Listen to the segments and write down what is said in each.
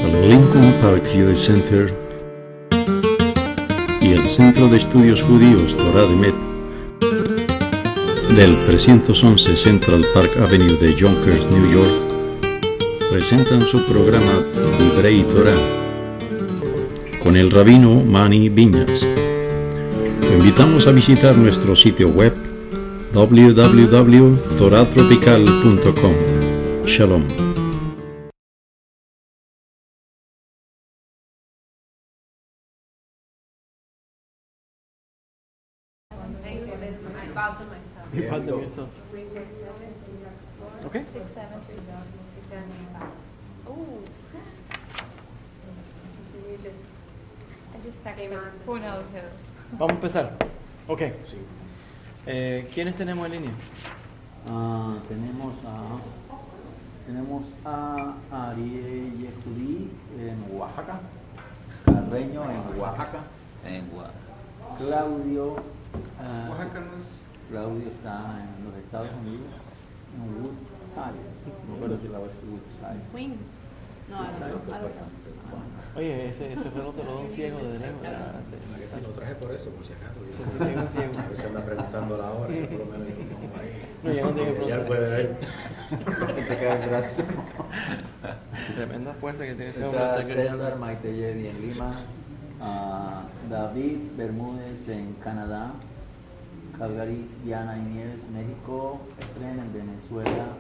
El Lincoln Park Jewish Center y el Centro de Estudios Judíos Torah de Met del 311 Central Park Avenue de Yonkers, New York, presentan su programa Divrei Torah con el rabino Mani Viñas. Lo invitamos a visitar nuestro sitio web www.toratropical.com. Shalom. You bought them yourself. Okay. 6730. Oh. I just texted phone out here. Vamos a empezar. Ok. ¿Quiénes tenemos en línea? Tenemos a Ariel Yehudí en Oaxaca, Carreño en Oaxaca, Claudio. Claudio está en los Estados Unidos, en Woodside. No recuerdo si la voy a decir Woodside. Queen. No, I don't know. Oye, ese reloj te lo da un ciego de lejos. Sí, lo traje por eso, por si acaso. Sí, llega un ciego. A ver si anda preguntando la hora, por lo menos yo no ahí. No, ya no tiene que Ya él puede ver. Te cae el brazo. Tremenda fuerza que tiene ese hombre. Está César Maiteyedi en Lima, David Bermúdez en Canadá, Calgary, Diana Inés, México, Efren en Venezuela,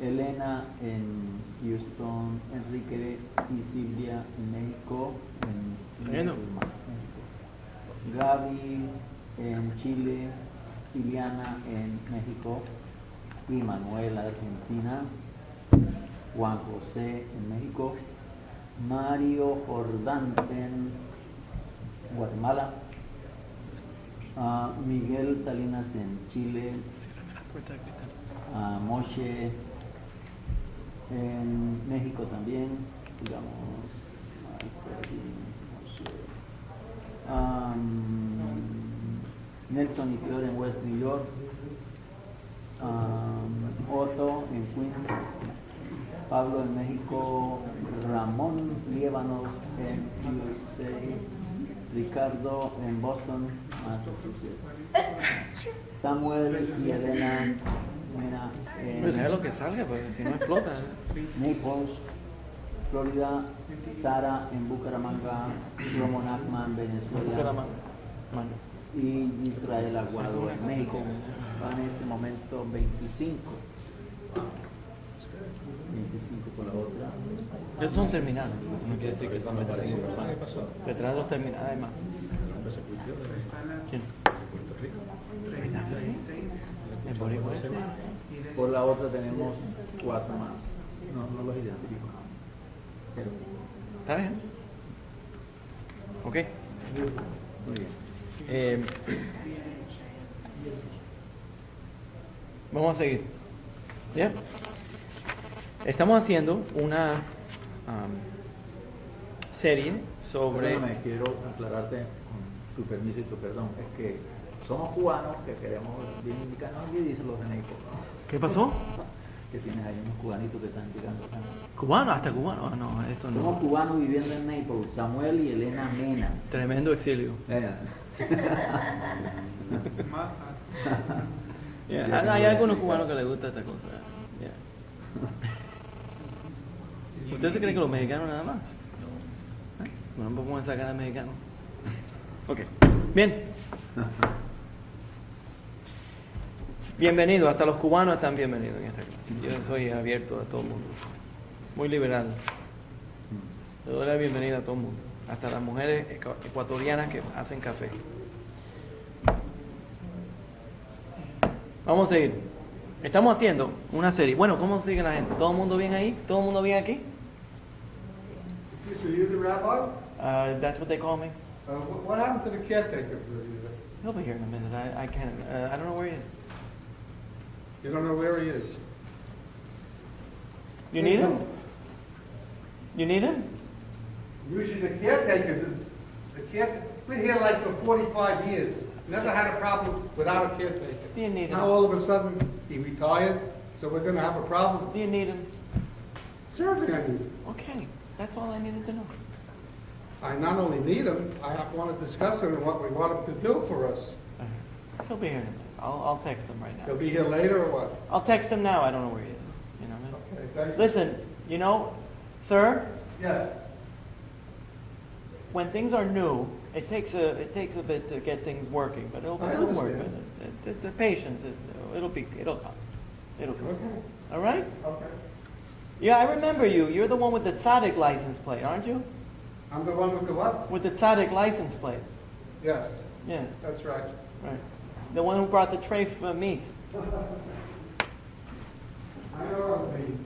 Elena en Houston, Enrique y Silvia en México, Bueno. Gaby en Chile, Iliana en México, y Manuela Argentina, Juan José en México, Mario Jordán en Guatemala, Miguel Salinas en Chile, Moshe en México también, digamos, Nelson y Flor en West New York, Otto en Queens, Pablo en México, Ramón Líbanos en USA, Ricardo en Boston, Massachusetts, Samuel y Elena Mena Pues deja en lo que salga, porque si no explota. Naples, Florida, Sara en Bucaramanga, Romo Nachman, Venezuela, y Israel Aguado en México. En este momento 25 por la otra. Esos son terminales, eso no quiere decir que son 25 personas. Detrás de los terminales hay más. ¿Quién? ¿Verdad que sí? ¿El boricua ese? Por la otra tenemos 4 más. No los identifico. Pero, ¿Está bien? Ok. muy bien. Vamos a seguir. ¿Ya? Estamos haciendo una serie sobre... Perdóname, quiero aclararte con tu permiso y tu perdón. Es que somos cubanos que queremos reivindicarnos y dicen los de Naples. ¿Qué pasó? Que tienes ahí unos cubanitos que están llegando acá. ¿Cubano? ¿Hasta cubano? Ah, no, eso Somos no. cubanos viviendo en Naples, Samuel y Elena Mena. Tremendo exilio. Yeah, hay algunos cubanos que les gusta esta cosa. Yeah. ¿Usted se cree que los mexicanos nada más? Bueno, no podemos sacar a mexicanos. Ok, bien. Bienvenido, hasta los cubanos están bienvenidos en esta clase. Yo soy abierto a todo el mundo. Muy liberal. Le doy la bienvenida a todo el mundo. Hasta las mujeres ecuatorianas que hacen café. Vamos a seguir. Estamos haciendo una serie. Bueno, ¿cómo sigue la gente? ¿Todo el mundo bien ahí? ¿Todo el mundo bien aquí? Are you the rabbi? That's what they call me. What happened to the caretaker? He'll be here in a minute. I can't. I don't know where he is. You don't know where he is? You need him? You need him? Usually the caretakers, we're here like for 45 years. Never had a problem without a caretaker. Do you need him? Now all of a sudden, he retired, So we're gonna have a problem. Do you need them? Certainly I need them. Okay, that's all I needed to know. I not only need them, I want to discuss them and what we want them to do for us. He'll be here in a minute. I'll text him right They'll now. be here later or what? I'll text him now. I don't know where he is. You know. Okay, thank you. Listen, you know, sir, Yes. when things are new, it takes a bit to get things working, but it'll I work. understand. The patience is it'll come. It'll come. Okay, All right? okay. Yeah, I remember you. You're the one with the tzaddik license plate, aren't you? I'm the one with the what? With the tzaddik license plate. Yes, Yeah, that's right. right. The one who brought the tray for meat. I know what it means.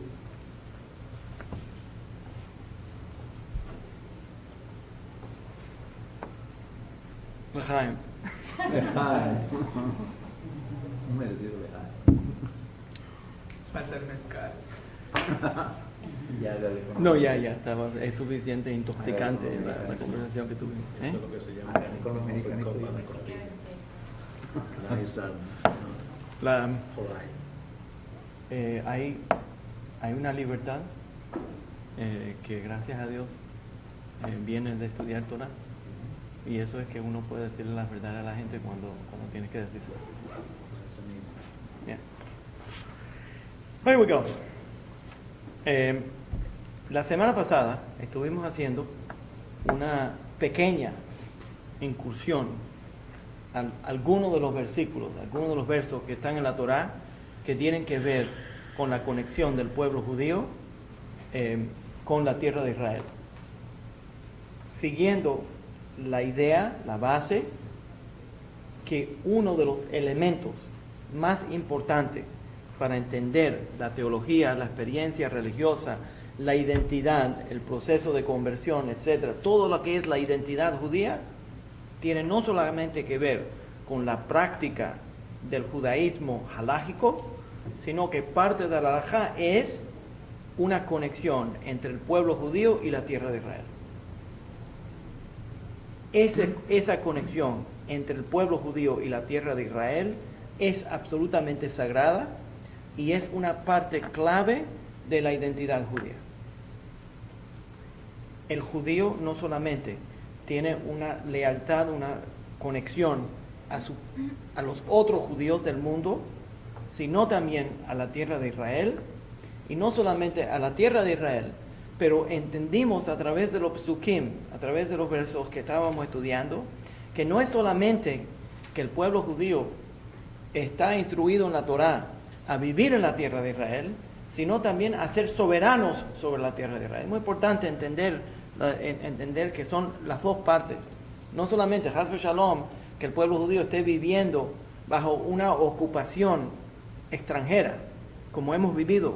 L'chaim. Un merecido viaje. Falta el mezcal. Ya, No, ya, es suficiente intoxicante la conversación que tuvimos. Eso ¿Eh? es lo que se llama Con los mexicanos. Hay una libertad que gracias a Dios viene de estudiar Torah, y eso es que uno puede decirle la verdad a la gente cuando tiene que decirse. Yeah. Here we go. La semana pasada estuvimos haciendo una pequeña incursión a algunos de los versículos, algunos de los versos que están en la Torá que tienen que ver con la conexión del pueblo judío con la tierra de Israel. Siguiendo la idea, la base, que uno de los elementos más importantes para entender la teología, la experiencia religiosa, la identidad, el proceso de conversión, etcétera, todo lo que es la identidad judía, tiene no solamente que ver con la práctica del judaísmo halágico, sino que parte de la halajá es una conexión entre el pueblo judío y la tierra de Israel. Esa conexión entre el pueblo judío y la tierra de Israel es absolutamente sagrada y es una parte clave de la identidad judía. El judío no solamente tiene una lealtad, una conexión a los otros judíos del mundo, sino también a la tierra de Israel, y no solamente a la tierra de Israel, pero entendimos a través de los psukim, a través de los versos que estábamos estudiando, que no es solamente que el pueblo judío está instruido en la Torá a vivir en la tierra de Israel, sino también a ser soberanos sobre la tierra de Israel. Es muy importante entender que son las dos partes. No solamente, Chas v'Shalom, que el pueblo judío esté viviendo bajo una ocupación extranjera, como hemos vivido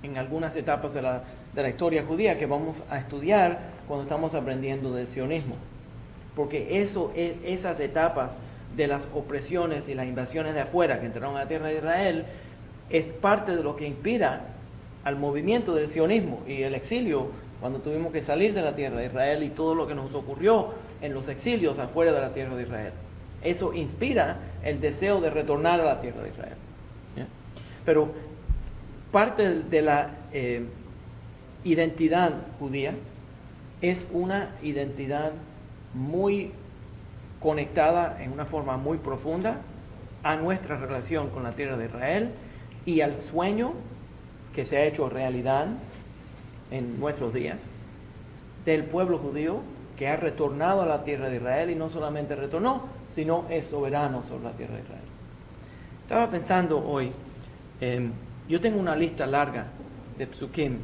en algunas etapas de la historia judía que vamos a estudiar cuando estamos aprendiendo del sionismo. Porque esas etapas de las opresiones y las invasiones de afuera que entraron a la tierra de Israel es parte de lo que inspira al movimiento del sionismo y el exilio, cuando tuvimos que salir de la tierra de Israel y todo lo que nos ocurrió en los exilios afuera de la tierra de Israel. Eso inspira el deseo de retornar a la tierra de Israel. ¿Ya? Pero parte de la identidad judía es una identidad muy conectada en una forma muy profunda a nuestra relación con la tierra de Israel y al sueño que se ha hecho realidad en nuestros días del pueblo judío que ha retornado a la tierra de Israel, y no solamente retornó, sino es soberano sobre la tierra de Israel. Estaba pensando hoy, yo tengo una lista larga de psukim.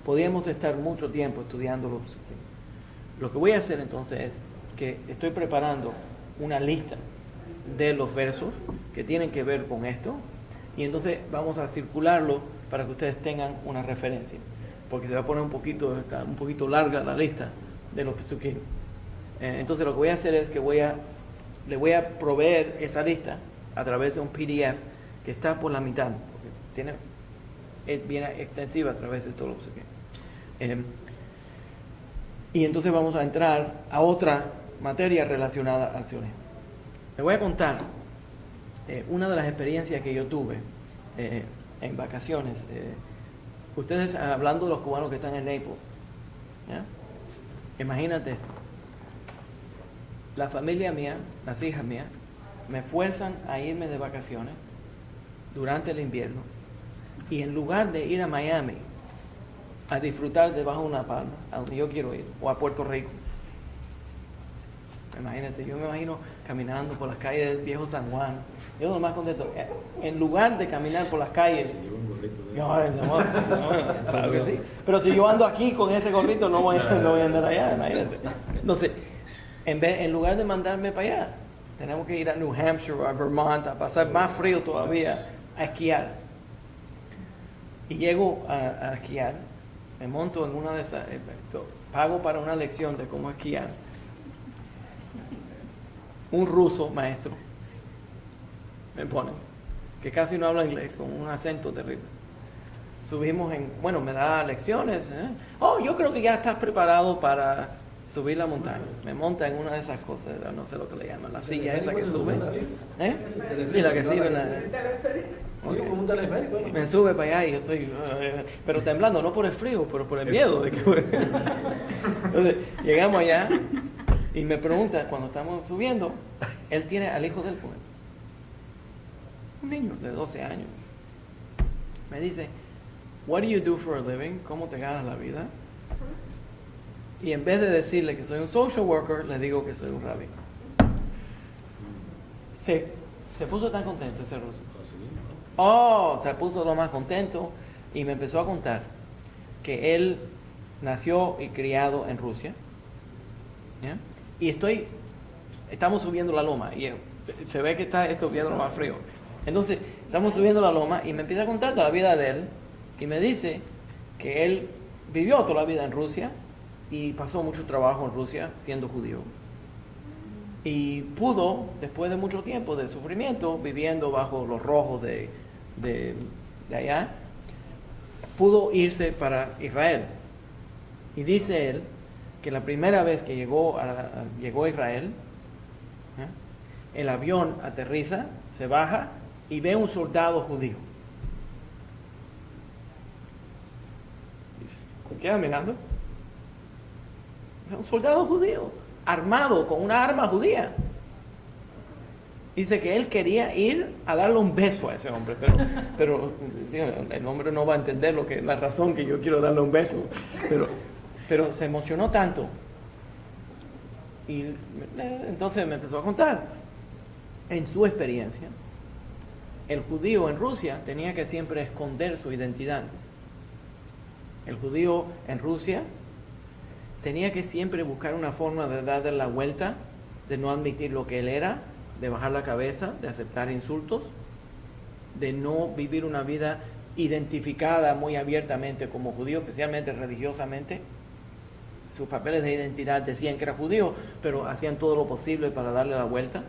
Podríamos estar mucho tiempo estudiando los psukim. Lo que voy a hacer entonces es que estoy preparando una lista de los versos que tienen que ver con esto, y entonces vamos a circularlo para que ustedes tengan una referencia, porque se va a poner un poquito larga la lista de los psukim. Entonces lo que voy a hacer es que le voy a proveer esa lista a través de un PDF que está por la mitad, porque es bien extensiva a través de todos los psukim. Y entonces vamos a entrar a otra materia relacionada al sionismo. Les voy a contar una de las experiencias que yo tuve en vacaciones, ustedes hablando de los cubanos que están en Naples, ¿ya? Imagínate esto. La familia mía, las hijas mías, me fuerzan a irme de vacaciones durante el invierno y en lugar de ir a Miami a disfrutar debajo de una palma, a donde yo quiero ir, o a Puerto Rico, imagínate, yo me imagino caminando por las calles del viejo San Juan, yo lo más contento, en lugar de caminar por las calles, claro que sí. Pero si yo ando aquí con ese gorrito no voy a andar allá, imagínate. Entonces, en lugar de mandarme para allá, tenemos que ir a New Hampshire o a Vermont a pasar más frío todavía a esquiar. Y llego a esquiar, me monto en una de esas, pago para una lección de cómo esquiar. Un ruso maestro me pone, que casi no habla inglés, con un acento terrible. Subimos me da lecciones. Oh, yo creo que ya estás preparado para subir la montaña. Me monta en una de esas cosas, no sé lo que le llaman, la silla esa que sube. Sí, la que sube. Me sube para allá y yo estoy, pero temblando, no por el frío, pero por el miedo. De que... Entonces, llegamos allá y me pregunta, cuando estamos subiendo, él tiene al hijo del joven, un niño de 12 años. Me dice, what do you do for a living? ¿Cómo te ganas la vida? Y en vez de decirle que soy un social worker, le digo que soy un rabí. Se puso tan contento ese ruso. Oh, se puso lo más contento y me empezó a contar que él nació y criado en Rusia. ¿Ya? Y estamos subiendo la loma y se ve que está esto viendo más frío. Entonces, estamos subiendo la loma y me empieza a contar toda la vida de él y me dice que él vivió toda la vida en Rusia y pasó mucho trabajo en Rusia siendo judío. Y pudo, después de mucho tiempo de sufrimiento, viviendo bajo los rojos de allá, pudo irse para Israel. Y dice él que la primera vez que llegó a Israel, el avión aterriza, se baja y ve un soldado judío. ¿Se queda mirando? Un soldado judío, armado con una arma judía. Dice que él quería ir a darle un beso a ese hombre, pero el hombre no va a entender la razón que yo quiero darle un beso. Pero se emocionó tanto. Y entonces me empezó a contar. En su experiencia, el judío en Rusia tenía que siempre esconder su identidad. El judío en Rusia tenía que siempre buscar una forma de darle la vuelta, de no admitir lo que él era, de bajar la cabeza, de aceptar insultos, de no vivir una vida identificada muy abiertamente como judío, especialmente religiosamente. Sus papeles de identidad decían que era judío, pero hacían todo lo posible para darle la vuelta.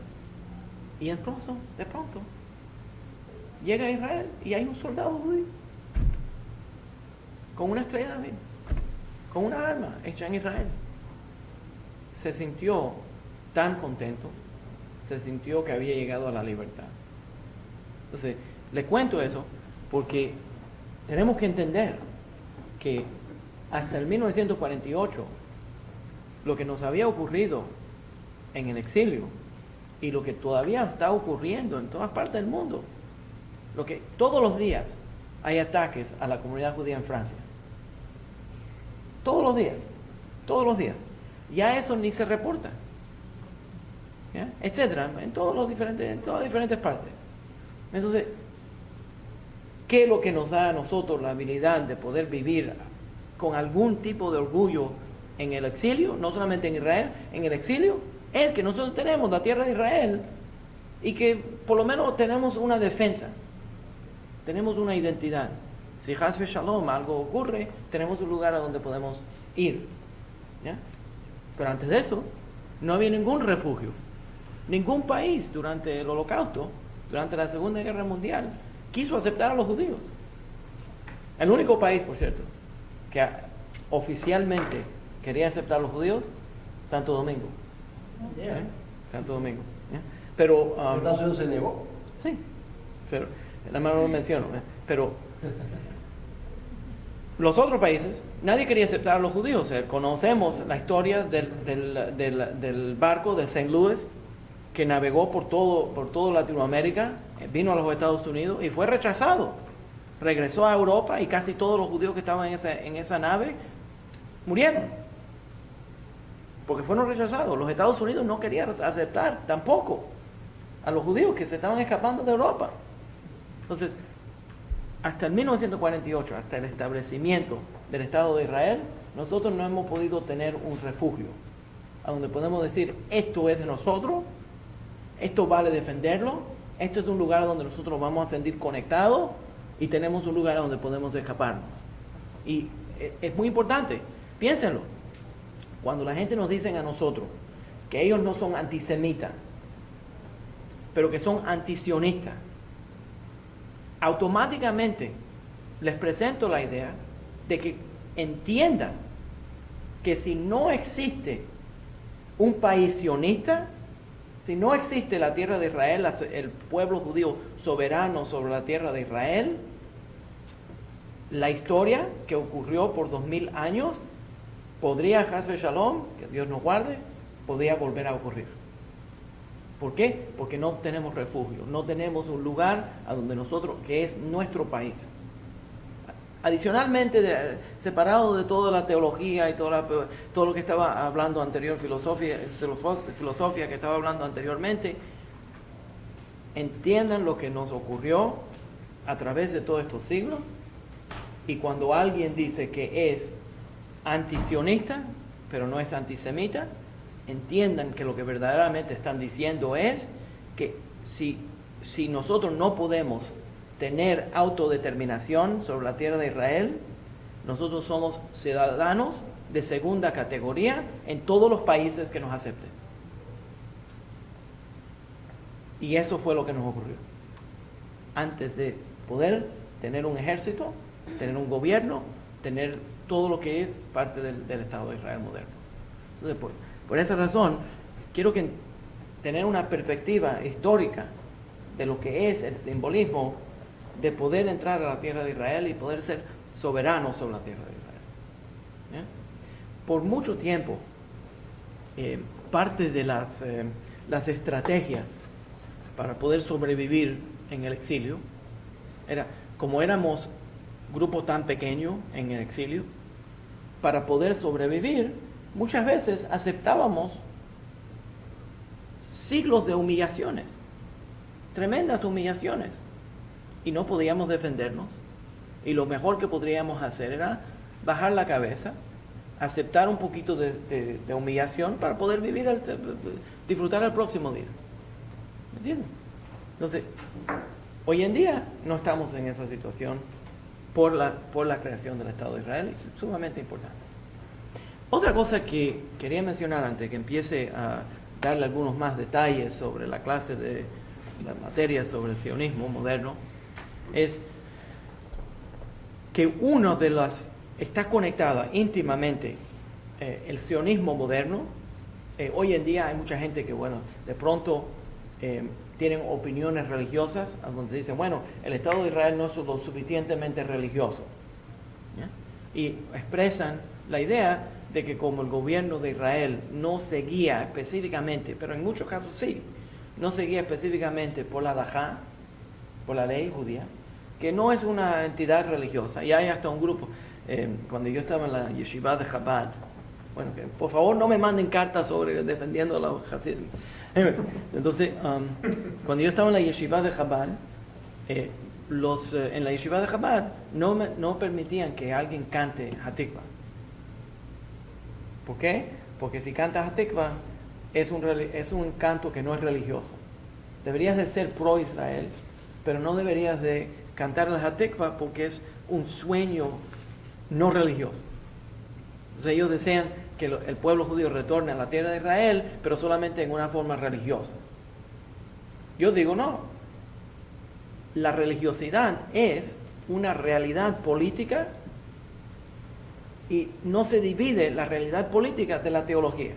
Y entonces, de pronto, llega a Israel y hay un soldado judío con una estrella de David, con una arma hecha en Israel. Se sintió tan contento, se sintió que había llegado a la libertad. Entonces, le cuento eso porque tenemos que entender que hasta el 1948, lo que nos había ocurrido en el exilio y lo que todavía está ocurriendo en todas partes del mundo, lo que todos los días hay ataques a la comunidad judía en Francia. Todos los días. Ya eso ni se reporta. ¿Ya? Etcétera, en todas las diferentes partes. Entonces, ¿qué es lo que nos da a nosotros la habilidad de poder vivir con algún tipo de orgullo en el exilio, no solamente en Israel, en el exilio? Es que nosotros tenemos la tierra de Israel y que por lo menos tenemos una defensa, tenemos una identidad. Si Haz Shalom algo ocurre, tenemos un lugar a donde podemos ir. ¿Ya? Pero antes de eso, no había ningún refugio. Ningún país durante el Holocausto, durante la Segunda Guerra Mundial, quiso aceptar a los judíos. El único país, por cierto, que oficialmente quería aceptar a los judíos, Santo Domingo. Santo Domingo. ¿Ya? Pero Estados Unidos se negó. Sí, pero nada más lo menciono, pero los otros países, nadie quería aceptar a los judíos. Conocemos la historia del barco de St. Louis que navegó por todo Latinoamérica, vino a los Estados Unidos y fue rechazado. Regresó a Europa y casi todos los judíos que estaban en esa nave murieron, porque fueron rechazados. Los Estados Unidos no querían aceptar tampoco a los judíos que se estaban escapando de Europa. Entonces, hasta el 1948, hasta el establecimiento del Estado de Israel, nosotros no hemos podido tener un refugio a donde podemos decir, esto es de nosotros, esto vale defenderlo, esto es un lugar donde nosotros vamos a sentir conectados y tenemos un lugar donde podemos escaparnos. Y es muy importante, piénsenlo, cuando la gente nos dice a nosotros que ellos no son antisemitas, pero que son antisionistas, automáticamente les presento la idea de que entiendan que si no existe un país sionista, si no existe la tierra de Israel, el pueblo judío soberano sobre la tierra de Israel, la historia que ocurrió por 2000 años podría, Haz Shalom, que Dios nos guarde, podría volver a ocurrir. ¿Por qué? Porque no tenemos refugio, no tenemos un lugar a donde nosotros, que es nuestro país. Adicionalmente, separado de toda la teología y todo lo que estaba hablando anterior, filosofía que estaba hablando anteriormente, entiendan lo que nos ocurrió a través de todos estos siglos, y cuando alguien dice que es antisionista, pero no es antisemita, entiendan que lo que verdaderamente están diciendo es que si nosotros no podemos tener autodeterminación sobre la tierra de Israel, nosotros somos ciudadanos de segunda categoría en todos los países que nos acepten. Y eso fue lo que nos ocurrió. Antes de poder tener un ejército, tener un gobierno, tener todo lo que es parte del Estado de Israel moderno. Entonces, por esa razón, quiero tener una perspectiva histórica de lo que es el simbolismo de poder entrar a la tierra de Israel y poder ser soberano sobre la tierra de Israel. ¿Ya? Por mucho tiempo, parte de las estrategias para poder sobrevivir en el exilio era, como éramos grupo tan pequeño en el exilio, para poder sobrevivir, muchas veces aceptábamos siglos de humillaciones, tremendas humillaciones, y no podíamos defendernos. Y lo mejor que podríamos hacer era bajar la cabeza, aceptar un poquito de humillación para poder vivir, disfrutar el próximo día. ¿Me entienden? Entonces, hoy en día no estamos en esa situación por la creación del Estado de Israel, es sumamente importante. Otra cosa que quería mencionar antes que empiece a darle algunos más detalles sobre la clase de la materia sobre el sionismo moderno es que uno de las está conectada íntimamente el sionismo moderno. Hoy en día hay mucha gente que, bueno, de pronto tienen opiniones religiosas donde dicen, bueno, el Estado de Israel no es lo suficientemente religioso, ¿ya? Y expresan la idea de que como el gobierno de Israel no seguía específicamente, pero en muchos casos sí, no seguía específicamente por la halajá, por la ley judía, que no es una entidad religiosa. Y hay hasta un grupo, cuando yo estaba en la yeshiva de Chabad, bueno, que por favor no me manden cartas sobre defendiendo a los hasidim. Entonces, cuando yo estaba en la yeshiva de Chabad, en la yeshiva de Chabad no permitían que alguien cante Hatikva. ¿Por qué? Porque si cantas Hatikva es un canto que no es religioso. Deberías de ser pro Israel, pero no deberías de cantar el Hatikva porque es un sueño no religioso. Entonces ellos desean que el pueblo judío retorne a la tierra de Israel, pero solamente en una forma religiosa. Yo digo no. La religiosidad es una realidad política y no se divide la realidad política de la teología.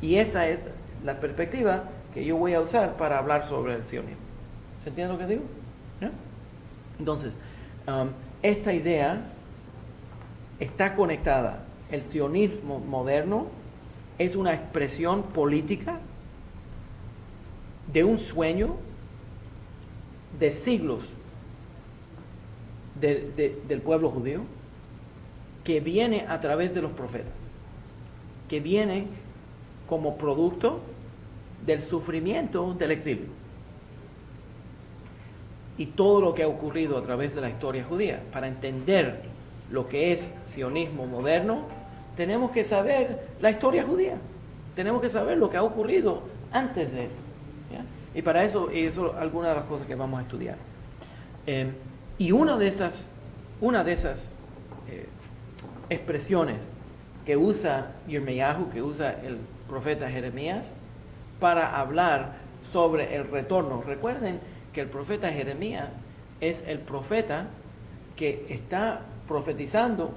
Y esa es la perspectiva que yo voy a usar para hablar sobre el sionismo. ¿Se entiende lo que digo? ¿Ya? Entonces, esta idea está conectada. El sionismo moderno es una expresión política de un sueño de siglos del pueblo judío, que viene a través de los profetas, que viene como producto del sufrimiento del exilio y todo lo que ha ocurrido a través de la historia judía. Para entender lo que es sionismo moderno, tenemos que saber la historia judía, tenemos que saber lo que ha ocurrido antes de esto, ¿ya? Y para eso, algunas de las cosas que vamos a estudiar. Y una de esas expresiones que usa Yirmeyahu, que usa el profeta Jeremías, para hablar sobre el retorno. Recuerden que el profeta Jeremías es el profeta que está profetizando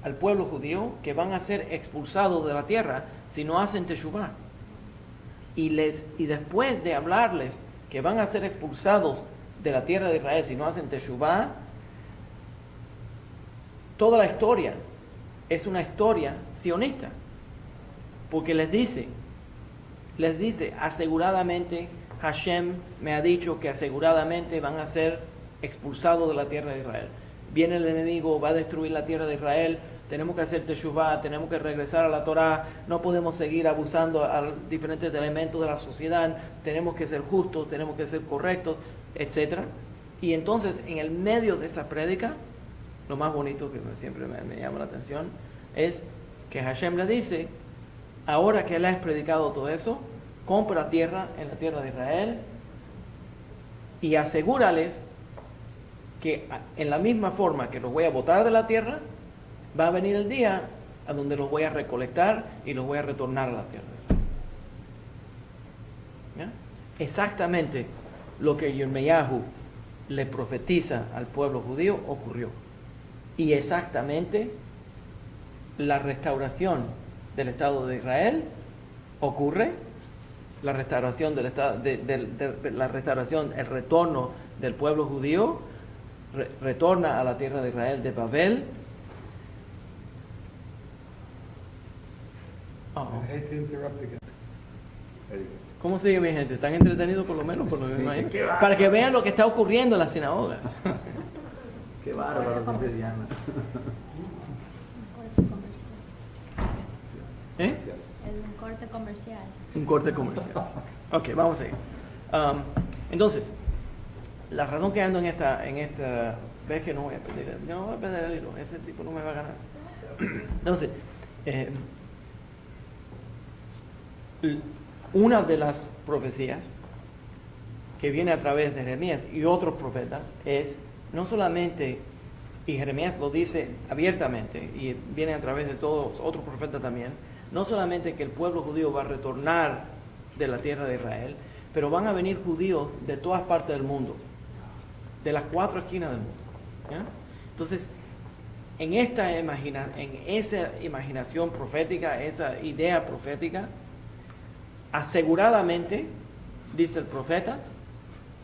al pueblo judío que van a ser expulsados de la tierra si no hacen teshuvah. Y después de hablarles que van a ser expulsados de la tierra de Israel si no hacen teshuvah, toda la historia es una historia sionista, porque les dice aseguradamente, Hashem me ha dicho que aseguradamente van a ser expulsados de la tierra de Israel. Viene el enemigo, va a destruir la tierra de Israel, tenemos que hacer teshuvah, tenemos que regresar a la Torah, no podemos seguir abusando a diferentes elementos de la sociedad, tenemos que ser justos, tenemos que ser correctos, etc. Y entonces, en el medio de esa prédica, lo más bonito que siempre me llama la atención es que Hashem le dice, ahora que él ha predicado todo eso, compra tierra en la tierra de Israel y asegúrales que en la misma forma que los voy a botar de la tierra, va a venir el día a donde los voy a recolectar y los voy a retornar a la tierra. ¿Ya? Exactamente lo que Yirmeyahu le profetiza al pueblo judío ocurrió. Y exactamente la restauración del Estado de Israel ocurre, la restauración del Estado, la restauración, el retorno del pueblo judío retorna a la tierra de Israel de Babel. I hate to interrupt again. ¿Cómo sigue, mi gente? ¿Están entretenidos por lo menos? Por lo que me imagino? Para que vean lo que está ocurriendo en las sinagogas. Qué bárbaro, dice Diana. ¿Eh? Es un corte comercial. Un corte comercial. Ok, vamos a ir. Entonces, la razón que ando en esta vez que no voy a perder, yo no voy a perder el hilo, ese tipo no me va a ganar. Entonces, una de las profecías que viene a través de Jeremías y otros profetas es no solamente, y Jeremías lo dice abiertamente y viene a través de todos otros profetas también, no solamente que el pueblo judío va a retornar de la tierra de Israel, pero van a venir judíos de todas partes del mundo, de las 4 esquinas del mundo, ¿ya? Entonces, en esa imaginación profética, esa idea profética, aseguradamente, dice el profeta,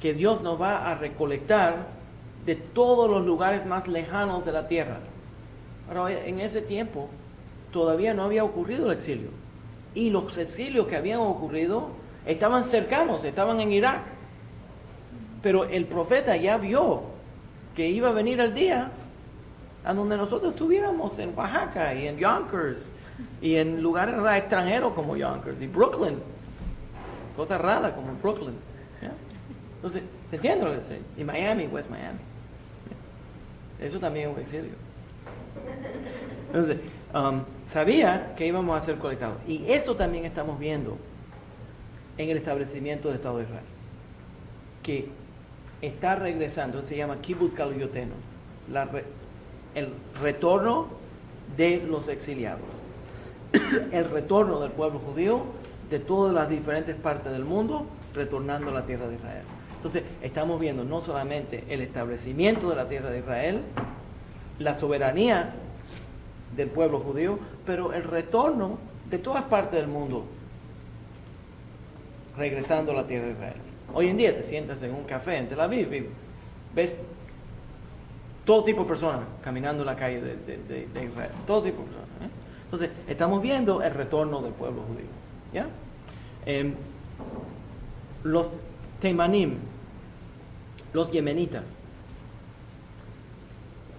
que Dios nos va a recolectar de todos los lugares más lejanos de la tierra. Pero en ese tiempo todavía no había ocurrido el exilio. Y los exilios que habían ocurrido estaban cercanos, estaban en Irak. Pero el profeta ya vio que iba a venir el día a donde nosotros estuviéramos en Oaxaca y en Yonkers y en lugares extranjeros como Yonkers y Brooklyn. Cosas raras como Brooklyn. ¿Ya? Entonces, ¿se entiende lo que estoy? Y Miami, West Miami. Eso también es un exilio. Entonces, sabía que íbamos a ser colectados. Y eso también estamos viendo en el establecimiento del Estado de Israel. Que está regresando, se llama Kibbutz Galuyotenu, el retorno de los exiliados. El retorno del pueblo judío de todas las diferentes partes del mundo, retornando a la tierra de Israel. Entonces, estamos viendo no solamente el establecimiento de la tierra de Israel, la soberanía del pueblo judío, pero el retorno de todas partes del mundo, regresando a la tierra de Israel. Hoy en día te sientas en un café en Tel Aviv y ves todo tipo de personas caminando en la calle de Israel, todo tipo de personas. Entonces, estamos viendo el retorno del pueblo judío. ¿Ya? Los Teimanim, los yemenitas,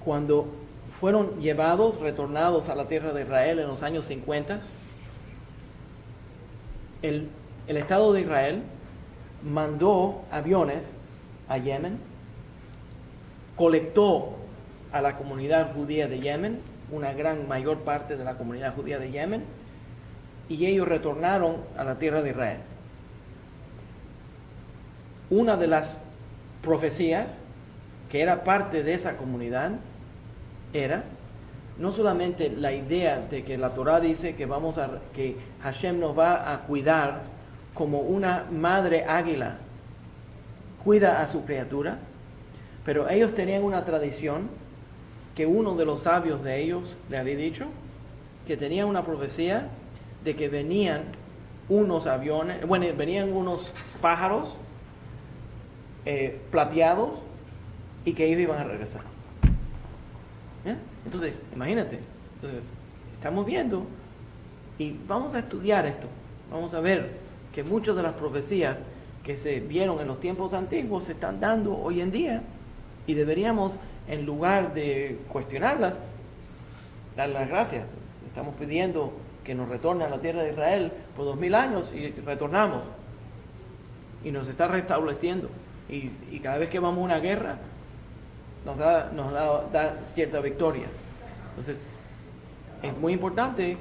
cuando fueron retornados a la tierra de Israel en los años 50, el Estado de Israel mandó aviones a Yemen, colectó a la comunidad judía de Yemen, una mayor parte de la comunidad judía de Yemen, y ellos retornaron a la tierra de Israel. Una de las profecías que era parte de esa comunidad era no solamente la idea de que la Torah dice que Hashem nos va a cuidar como una madre águila cuida a su criatura, pero ellos tenían una tradición que uno de los sabios de ellos le había dicho, que tenía una profecía de que venían unos aviones, venían unos pájaros plateados y que ellos iban a regresar. ¿Ya? Entonces, imagínate, estamos viendo y vamos a estudiar esto, vamos a ver que muchas de las profecías que se vieron en los tiempos antiguos se están dando hoy en día y deberíamos, en lugar de cuestionarlas, dar las gracias. Estamos pidiendo que nos retorne a la tierra de Israel por 2000 años y retornamos y nos está restableciendo y cada vez que vamos a una guerra nos da cierta victoria. Entonces es muy importante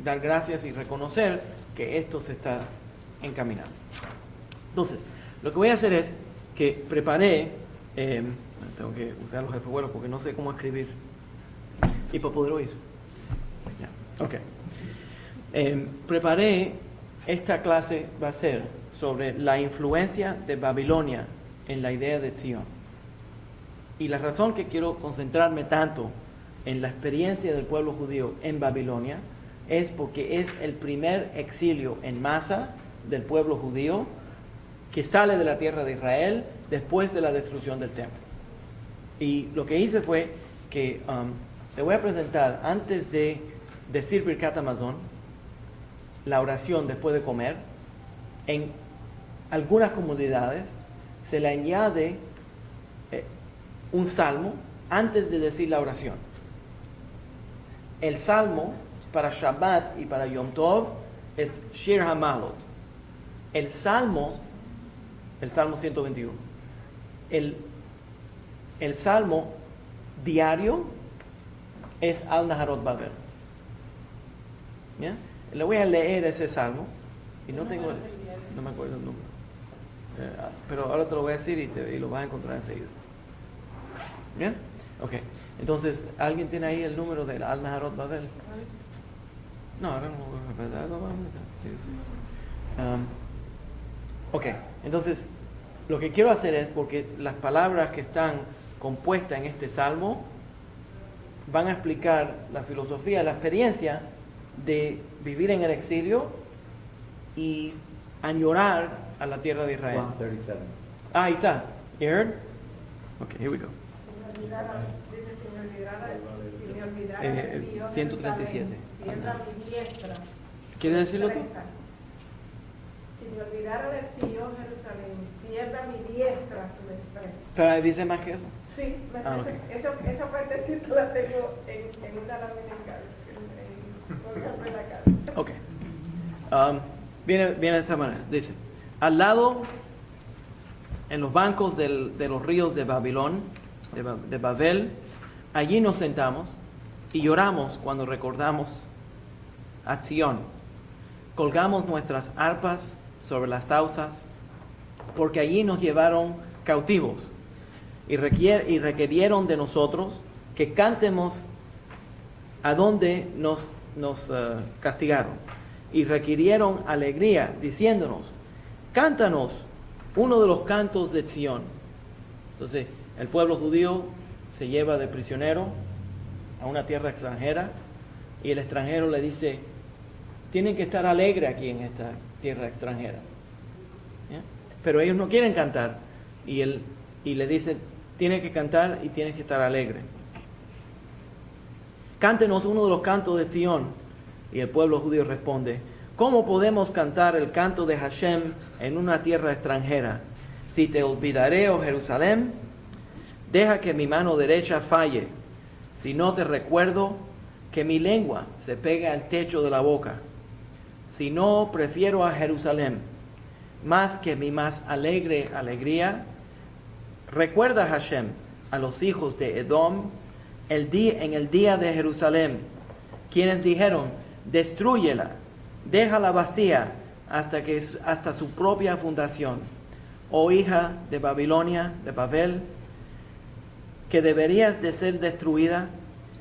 dar gracias y reconocer que esto se está encaminando. Entonces lo que voy a hacer es que preparé, tengo que usar los espejuelos porque no sé cómo escribir y para poder oír. Ya, ok. Preparé, esta clase va a ser sobre la influencia de Babilonia en la idea de Zion. Y la razón que quiero concentrarme tanto en la experiencia del pueblo judío en Babilonia es porque es el primer exilio en masa del pueblo judío que sale de la tierra de Israel después de la destrucción del templo. Y lo que hice fue que te voy a presentar, antes de decir Birkat Hamazon, la oración después de comer. En algunas comunidades se le añade un salmo antes de decir la oración. El salmo para Shabbat y para Yom Tov es Shir HaMalot. El salmo 121. El salmo diario es Al Naharot Babel. ¿Ya? Le voy a leer ese salmo y no me acuerdo el número, pero ahora te lo voy a decir y lo vas a encontrar enseguida. ¿Bien? Ok. Entonces, ¿alguien tiene ahí el número del Al Naharot Babel? No, ahora no. Ok. Entonces, lo que quiero hacer es, porque las palabras que están compuestas en este salmo van a explicar la filosofía, la experiencia de vivir en el exilio y añorar a la tierra de Israel. 137. Ahí está. You heard? Okay, here we go. Si me olvidara de ti, oh 137. Tiembla mi diestra. ¿Quieres decirlo tú? Si me olvidara de ti, oh Jerusalén, tiembla mi diestra su destreza. ¿Pero dice más que eso? Sí, Okay. esa partecita la tengo en una lámina en la cara. Ok. Viene de esta manera. Dice, al lado, en los bancos de los ríos de Babilón, de Babel, allí nos sentamos y lloramos cuando recordamos a Zion. Colgamos nuestras arpas sobre las sausas, porque allí nos llevaron cautivos y requirieron de nosotros que cantemos a donde nos castigaron, y requirieron alegría, diciéndonos, cántanos uno de los cantos de Zion. Entonces, el pueblo judío se lleva de prisionero a una tierra extranjera, y el extranjero le dice, tienen que estar alegres aquí en esta tierra extranjera. ¿Ya? pero ellos no quieren cantar. Y le dice, tienes que cantar y tienes que estar alegre. Cántenos uno de los cantos de Sión. Y el pueblo judío responde, ¿cómo podemos cantar el canto de Hashem en una tierra extranjera? Si te olvidaré, oh Jerusalén, deja que mi mano derecha falle. Si no te recuerdo, que mi lengua se pegue al techo de la boca. Si no, prefiero a Jerusalén más que mi más alegre alegría. Recuerda, Hashem, a los hijos de Edom en el día de Jerusalén, quienes dijeron, destrúyela, déjala vacía hasta su propia fundación. Oh hija de Babilonia, de Babel, que deberías de ser destruida,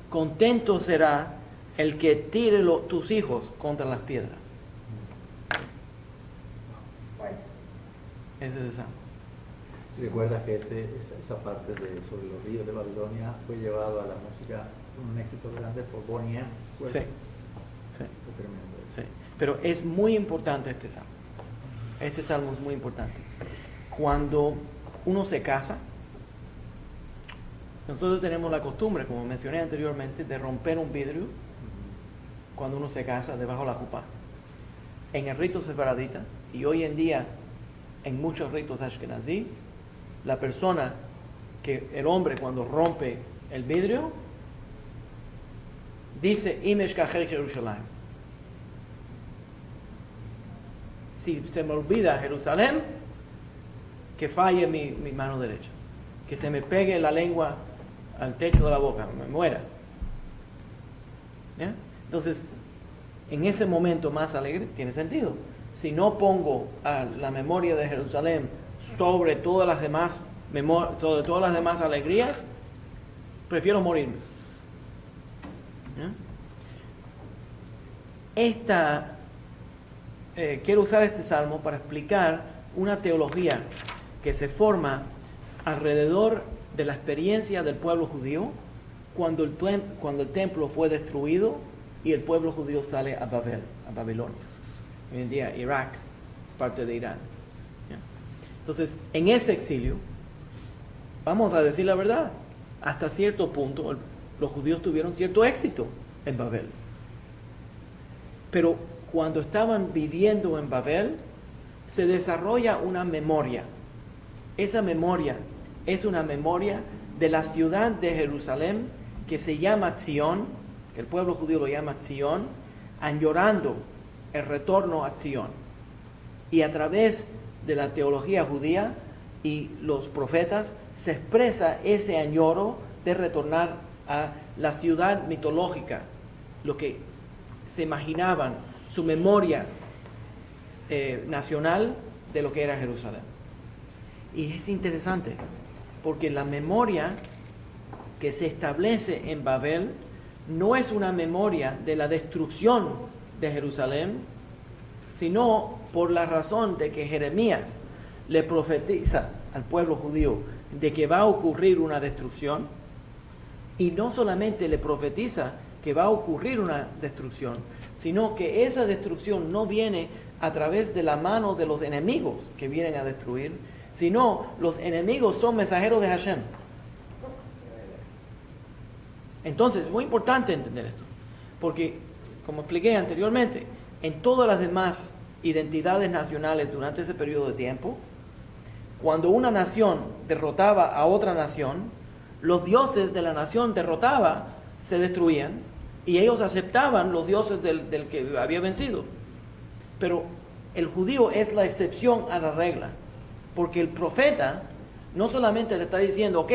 contento será el que tire tus hijos contra las piedras. Ese es el Salmo. Recuerda que esa parte sobre los ríos de Babilonia fue llevado a la música con un éxito grande por Bonnie M. Sí, Fue sí, tremendo. sí. Pero es muy importante este salmo. Este salmo es muy importante. Cuando uno se casa, nosotros tenemos la costumbre, como mencioné anteriormente, de romper un vidrio cuando uno se casa debajo de la jupá. En el rito sefaradita, y hoy en día en muchos ritos ashkenazí, la persona, el hombre cuando rompe el vidrio, dice, Imesh Kacher Jerusalén. Si se me olvida Jerusalén, que falle mi mano derecha, que se me pegue la lengua al techo de la boca, me muera. ¿Ya? Entonces, en ese momento más alegre, tiene sentido. Si no pongo a la memoria de Jerusalén sobre todas las demás alegrías, prefiero morirme. ¿Ya? Quiero usar este salmo para explicar una teología que se forma alrededor de la experiencia del pueblo judío cuando el templo fue destruido y el pueblo judío sale a Babilonia. Hoy en día Irak es parte de Irán. ¿Ya? Entonces, en ese exilio, vamos a decir la verdad, hasta cierto punto los judíos tuvieron cierto éxito en Babel. Pero cuando estaban viviendo en Babel, se desarrolla una memoria. Esa memoria es una memoria de la ciudad de Jerusalén que se llama Sion, el pueblo judío lo llama Sion, añorando el retorno a Sion. Y a través de la teología judía y los profetas se expresa ese añoro de retornar a la ciudad mitológica, lo que se imaginaban, su memoria nacional de lo que era Jerusalén. Y es interesante, porque la memoria que se establece en Babel no es una memoria de la destrucción de Jerusalén, sino por la razón de que Jeremías le profetiza al pueblo judío de que va a ocurrir una destrucción, y no solamente le profetiza que va a ocurrir una destrucción, sino que esa destrucción no viene a través de la mano de los enemigos que vienen a destruir, sino los enemigos son mensajeros de Hashem. Entonces, es muy importante entender esto, porque, como expliqué anteriormente, en todas las demás identidades nacionales durante ese periodo de tiempo, cuando una nación derrotaba a otra nación, los dioses de la nación derrotada se destruían y ellos aceptaban los dioses del que había vencido. Pero el judío es la excepción a la regla, porque el profeta no solamente le está diciendo, ok,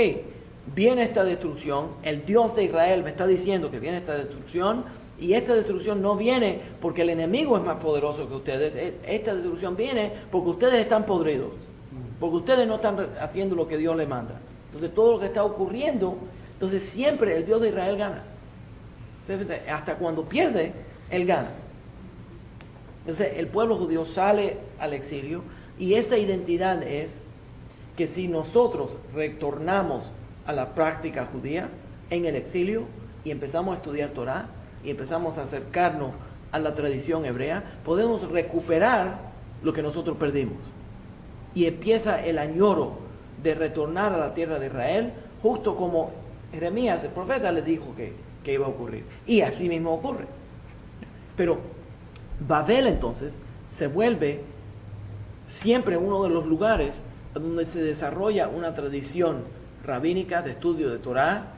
viene esta destrucción, el Dios de Israel me está diciendo que viene esta destrucción, y esta destrucción no viene porque el enemigo es más poderoso que ustedes, esta destrucción viene porque ustedes están podridos, porque ustedes no están haciendo lo que Dios les manda. Entonces todo lo que está ocurriendo, entonces siempre el Dios de Israel gana. Entonces, hasta cuando pierde, Él gana. Entonces el pueblo judío sale al exilio, y esa identidad es que si nosotros retornamos a la práctica judía en el exilio y empezamos a estudiar Torah y empezamos a acercarnos a la tradición hebrea, podemos recuperar lo que nosotros perdimos. y empieza el añoro de retornar a la tierra de Israel, justo como Jeremías, el profeta, les dijo que iba a ocurrir. Y así mismo ocurre. Pero Babel entonces se vuelve siempre uno de los lugares donde se desarrolla una tradición rabínica de estudio de Torá,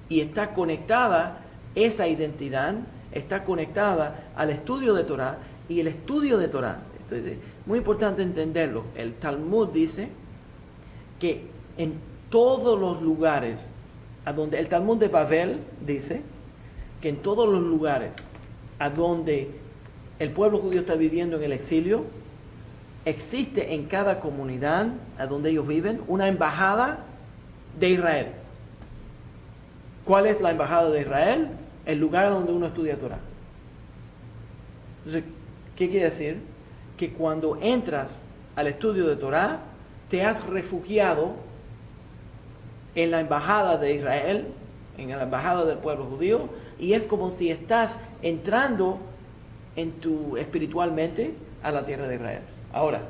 y está conectada esa identidad, está conectada al estudio de Torá, y el estudio de Torá, esto es muy importante entenderlo. El Talmud dice que en todos los lugares, a donde el Talmud de Babel dice que en todos los lugares a donde el pueblo judío está viviendo en el exilio, existe en cada comunidad a donde ellos viven una embajada de Israel. ¿Cuál es la embajada de Israel? El lugar donde uno estudia Torah. Entonces, ¿qué quiere decir? Que cuando entras al estudio de Torah, te has refugiado en la embajada de Israel, en la embajada del pueblo judío, y es como si estás entrando espiritualmente a la tierra de Israel. Ahora,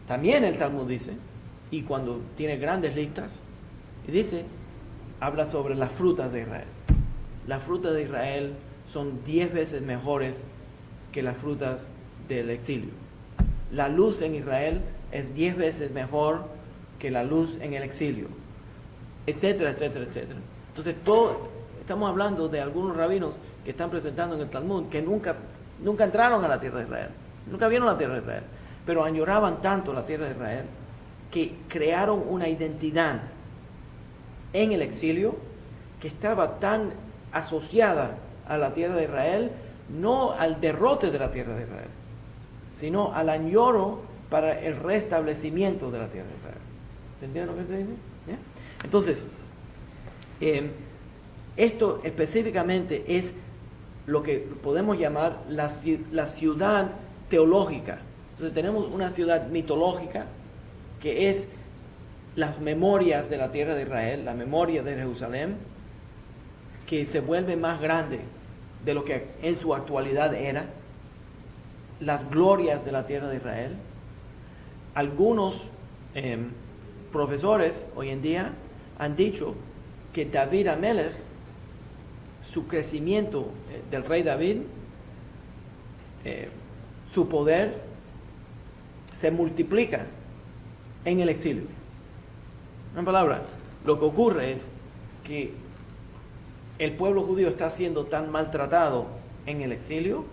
también el Talmud dice, y cuando tiene grandes listas, y dice, habla sobre las frutas de Israel. Las frutas de Israel son 10 veces mejores que las frutas del exilio. La luz en Israel es 10 veces mejor que la luz en el exilio, etcétera, etcétera, etcétera. Entonces, estamos hablando de algunos rabinos que están presentando en el Talmud que nunca entraron a la tierra de Israel, nunca vieron la tierra de Israel, pero añoraban tanto la tierra de Israel que crearon una identidad en el exilio que estaba tan asociada a la tierra de Israel, no al derrote de la tierra de Israel, sino al añoro para el restablecimiento de la tierra de Israel. ¿Se entiende lo que estoy diciendo? ¿Ya? Entonces, esto específicamente es lo que podemos llamar la ciudad teológica. Entonces tenemos una ciudad mitológica que es las memorias de la tierra de Israel, la memoria de Jerusalén, que se vuelve más grande de lo que en su actualidad era, las glorias de la tierra de Israel. Algunos profesores hoy en día han dicho que David Amelech, su crecimiento del rey David, su poder se multiplica en el exilio. En palabra, lo que ocurre es que el pueblo judío está siendo tan maltratado en el exilio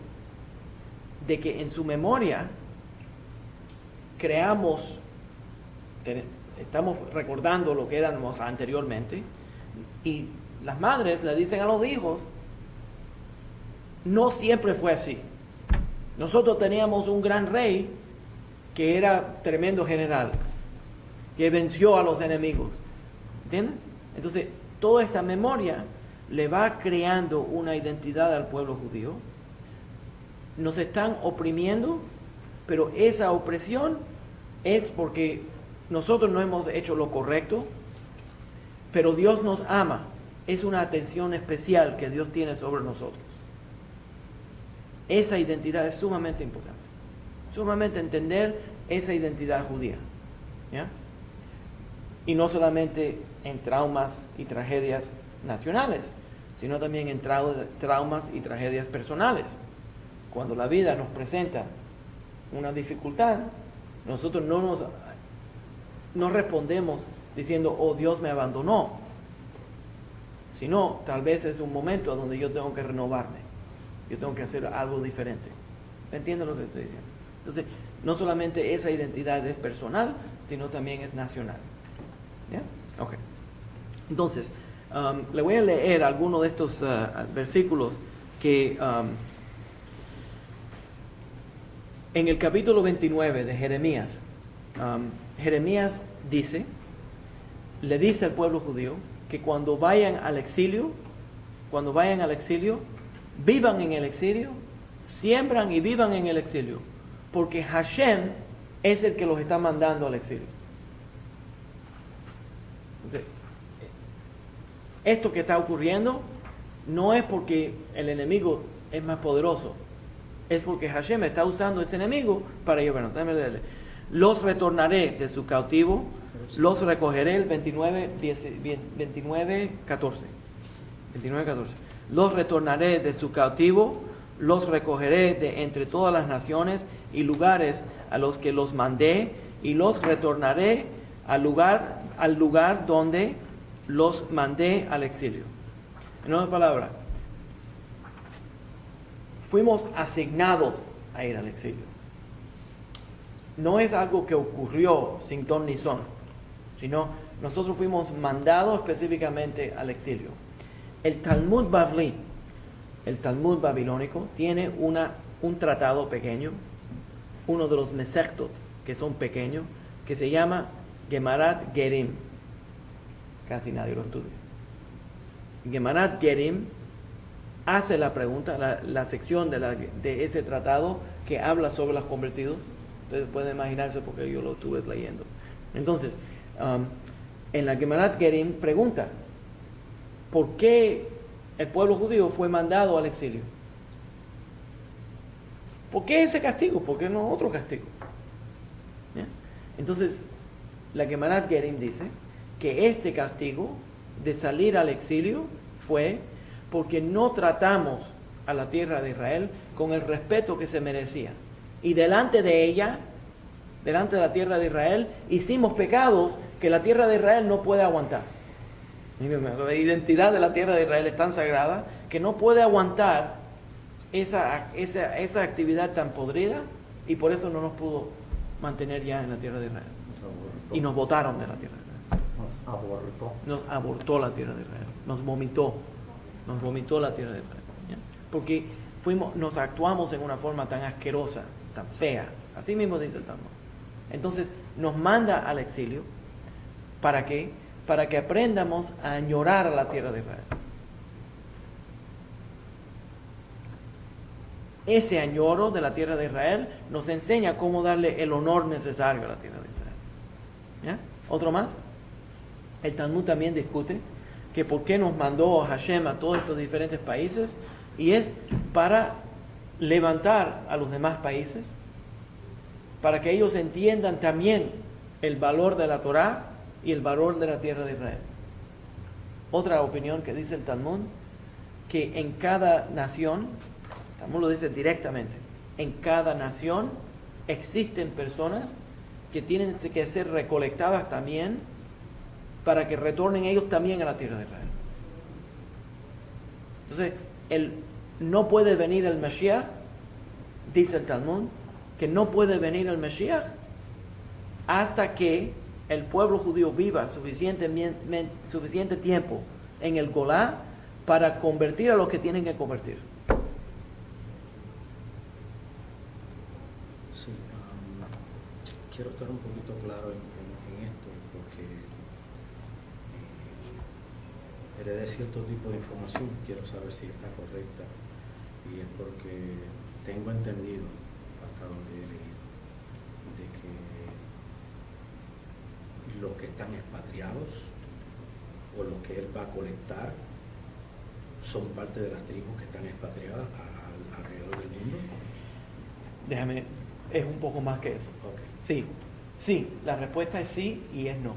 de que en su memoria estamos recordando lo que éramos anteriormente, y las madres le dicen a los hijos, no siempre fue así. Nosotros teníamos un gran rey que era tremendo general, que venció a los enemigos. ¿Entiendes? Entonces, toda esta memoria le va creando una identidad al pueblo judío. Nos están oprimiendo, pero esa opresión es porque nosotros no hemos hecho lo correcto, pero Dios nos ama. Es una atención especial que Dios tiene sobre nosotros. Esa identidad es sumamente importante. Sumamente entender esa identidad judía. ¿Ya? Y no solamente en traumas y tragedias nacionales, sino también en traumas y tragedias personales. Cuando la vida nos presenta una dificultad, nosotros no respondemos diciendo, oh, Dios me abandonó, sino tal vez es un momento donde yo tengo que renovarme, yo tengo que hacer algo diferente. ¿Entienden lo que estoy diciendo? Entonces, no solamente esa identidad es personal, sino también es nacional. ¿Ya? Ok. Entonces, le voy a leer algunos de estos versículos que en el capítulo 29 de Jeremías, Jeremías le dice al pueblo judío que cuando vayan al exilio, vivan en el exilio, siembran y vivan en el exilio, porque Hashem es el que los está mandando al exilio. Entonces, esto que está ocurriendo no es porque el enemigo es más poderoso, es porque Hashem está usando ese enemigo para llevarnos. Déjame leerle. los retornaré de su cautivo, los recogeré, el 29:14. Los retornaré de su cautivo, los recogeré de entre todas las naciones y lugares a los que los mandé, y los retornaré al lugar donde los mandé al exilio. En otras palabras, fuimos asignados a ir al exilio. No es algo que ocurrió sin ton ni son, sino nosotros fuimos mandados específicamente al exilio. El Talmud Bavli, el Talmud babilónico, tiene un tratado pequeño, uno de los Mesechtot que son pequeños, que se llama Gemarat Gerim. Casi nadie lo estudia. Gemarat Gerim hace la pregunta, la sección de ese tratado que habla sobre los convertidos. Ustedes pueden imaginarse porque yo lo estuve leyendo. Entonces, en la Gemarat Gerim pregunta, ¿por qué el pueblo judío fue mandado al exilio? ¿Por qué ese castigo? ¿Por qué no otro castigo? ¿Ya? Entonces, la Gemarat Gerim dice que este castigo de salir al exilio fue porque no tratamos a la tierra de Israel con el respeto que se merecía. Y delante de ella, delante de la tierra de Israel, hicimos pecados que la tierra de Israel no puede aguantar. La identidad de la tierra de Israel es tan sagrada que no puede aguantar esa actividad tan podrida, y por eso no nos pudo mantener ya en la tierra de Israel. Y nos botaron de la tierra de Israel. Nos abortó la tierra de Israel. Nos vomitó la tierra de Israel. ¿Ya? Porque nos actuamos en una forma tan asquerosa, tan fea. Así mismo dice el Talmud. Entonces nos manda al exilio. ¿Para qué? Para que aprendamos a añorar a la tierra de Israel. Ese añoro de la tierra de Israel nos enseña cómo darle el honor necesario a la tierra de Israel. ¿Ya? ¿Otro más? El Talmud también discute que por qué nos mandó Hashem a todos estos diferentes países, y es para levantar a los demás países, para que ellos entiendan también el valor de la Torá y el valor de la tierra de Israel. Otra opinión que dice el Talmud, que en cada nación, el Talmud lo dice directamente, en cada nación existen personas que tienen que ser recolectadas también para que retornen ellos también a la tierra de Israel. Entonces, no puede venir el Mashiach, dice el Talmud, que no puede venir el Mashiach hasta que el pueblo judío viva suficiente tiempo en el Golá para convertir a los que tienen que convertir. Sí, quiero estar un poquito claro en esto, porque heredé cierto tipo de información, quiero saber si está correcta, y es porque tengo entendido, hasta donde he leído, de que los que están expatriados o los que él va a colectar son parte de las tribus que están expatriadas alrededor del mundo. Déjame, es un poco más que eso. Okay. Sí, la respuesta es sí y es no.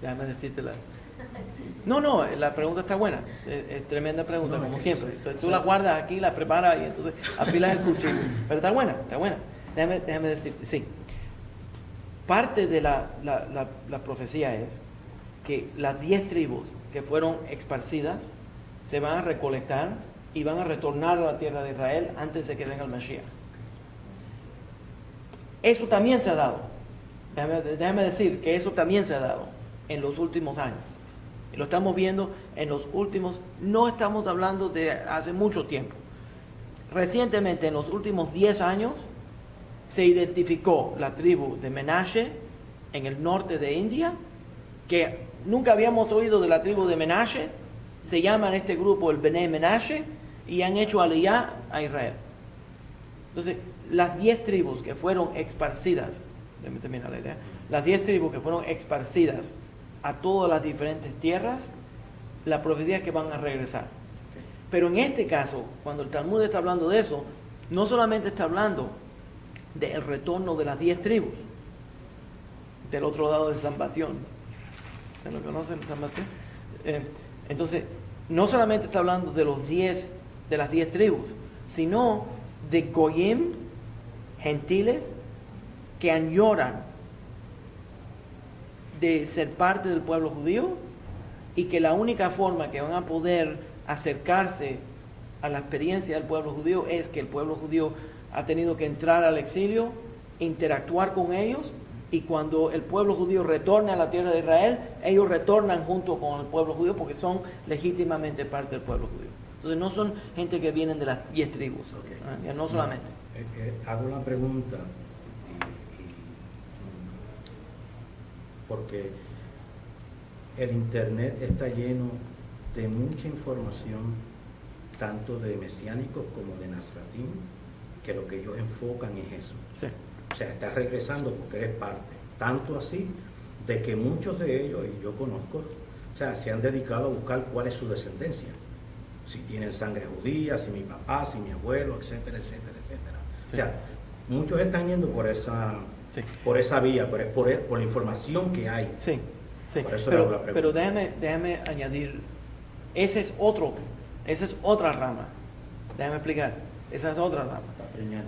Déjame decírtela. No, la pregunta está buena, es tremenda pregunta, como siempre. Entonces tú la guardas aquí, la preparas y entonces afilas el cuchillo. Pero está buena. Déjame decirte, sí. Parte de la profecía es que las 10 tribus que fueron esparcidas se van a recolectar y van a retornar a la tierra de Israel antes de que venga el Mashiach. Eso también se ha dado. Déjame decir que eso también se ha dado en los últimos años. Y lo estamos viendo en los últimos, no estamos hablando de hace mucho tiempo. Recientemente, en los últimos 10 años, se identificó la tribu de Menashe en el norte de India, que nunca habíamos oído de la tribu de Menashe. Se llaman este grupo el Bené Menashe y han hecho aliyá a Israel. Entonces, las 10 tribus que fueron esparcidas, déjame terminar la idea, las 10 tribus que fueron esparcidas a todas las diferentes tierras, la profecía es que van a regresar. Pero en este caso, cuando el Talmud está hablando de eso, no solamente está hablando del retorno de las 10 tribus, del otro lado de San Bastión. ¿Se lo conocen, San Bastión? Entonces, no solamente está hablando de de las 10 tribus, sino de Goyim, gentiles, que añoran de ser parte del pueblo judío y que la única forma que van a poder acercarse a la experiencia del pueblo judío es que el pueblo judío ha tenido que entrar al exilio, interactuar con ellos, y cuando el pueblo judío retorne a la tierra de Israel, ellos retornan junto con el pueblo judío porque son legítimamente parte del pueblo judío. Entonces no son gente que vienen de las 10 tribus, okay. No solamente. Hago la pregunta porque el internet está lleno de mucha información, tanto de mesiánicos como de nazratín, que lo que ellos enfocan es eso. Sí. O sea, estás regresando porque eres parte. Tanto así de que muchos de ellos, y yo conozco, o sea, se han dedicado a buscar cuál es su descendencia. Si tienen sangre judía, si mi papá, si mi abuelo, etcétera, etcétera, etcétera. Sí. O sea, muchos están yendo por esa, sí, por esa vía, por la información que hay. Sí, sí. Por eso pero déjame añadir, esa es otra rama. Déjame explicar. Esa es otra rama.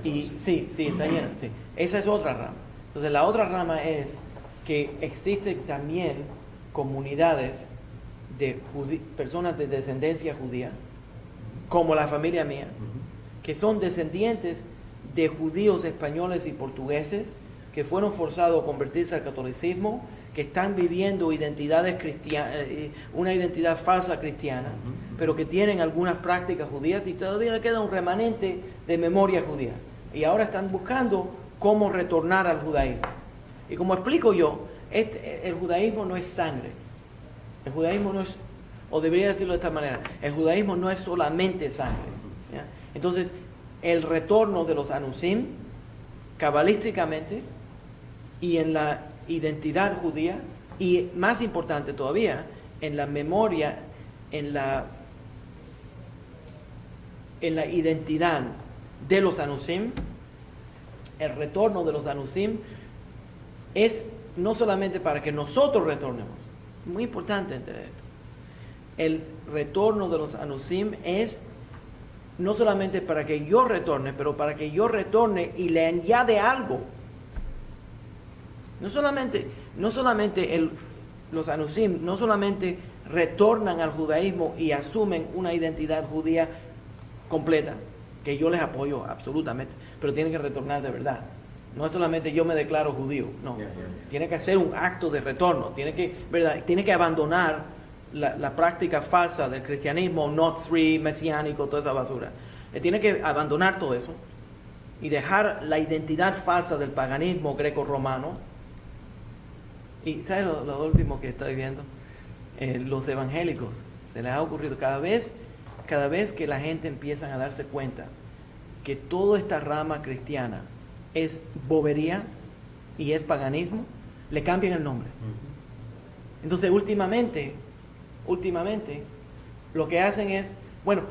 Y sí, está llena, sí. Esa es otra rama. Entonces la otra rama es que existen también comunidades de personas de descendencia judía, como la familia mía, que son descendientes de judíos españoles y portugueses que fueron forzados a convertirse al catolicismo, que están viviendo identidades cristianas, una identidad falsa cristiana, pero que tienen algunas prácticas judías y todavía le queda un remanente de memoria judía. Y ahora están buscando cómo retornar al judaísmo. Y como explico yo, el judaísmo no es sangre. El judaísmo no es, o debería decirlo de esta manera, el judaísmo no es solamente sangre. ¿Ya? Entonces, el retorno de los anusim, cabalísticamente, y en la identidad judía, y más importante todavía, en la memoria, en la identidad de los anusim, el retorno de los anusim es no solamente para que nosotros retornemos, muy importante entender esto, el retorno de los anusim es no solamente para que yo retorne, pero para que yo retorne y le añade algo. No solamente los anusim no solamente retornan al judaísmo y asumen una identidad judía completa, que yo les apoyo absolutamente, pero tienen que retornar de verdad. No es solamente yo me declaro judío, no. Tiene que hacer un acto de retorno, tiene que abandonar la práctica falsa del cristianismo, Notzri, mesiánico, toda esa basura. Tiene que abandonar todo eso y dejar la identidad falsa del paganismo greco-romano. Y ¿sabes lo último que estoy viendo? Los evangélicos, se les ha ocurrido cada vez que la gente empieza a darse cuenta que toda esta rama cristiana es bobería y es paganismo, le cambian el nombre. Entonces últimamente lo que hacen es, bueno,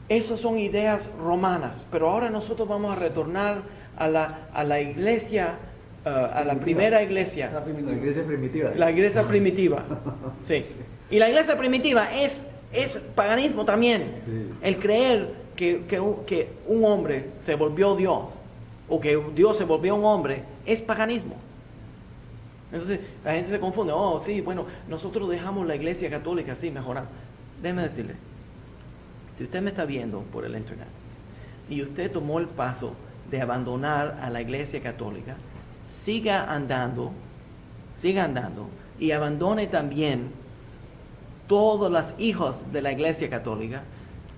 esas son ideas romanas, pero ahora nosotros vamos a retornar a la iglesia, a la primera iglesia. La iglesia primitiva. La iglesia primitiva, sí. Y la iglesia primitiva es paganismo también. Sí. El creer que un hombre se volvió Dios, o que Dios se volvió un hombre, es paganismo. Entonces la gente se confunde. Oh, sí, bueno, nosotros dejamos la iglesia católica, sí, mejoramos. Déjeme decirle, si usted me está viendo por el internet y usted tomó el paso de abandonar a la iglesia católica, siga andando y abandone también todas las hijas de la iglesia católica,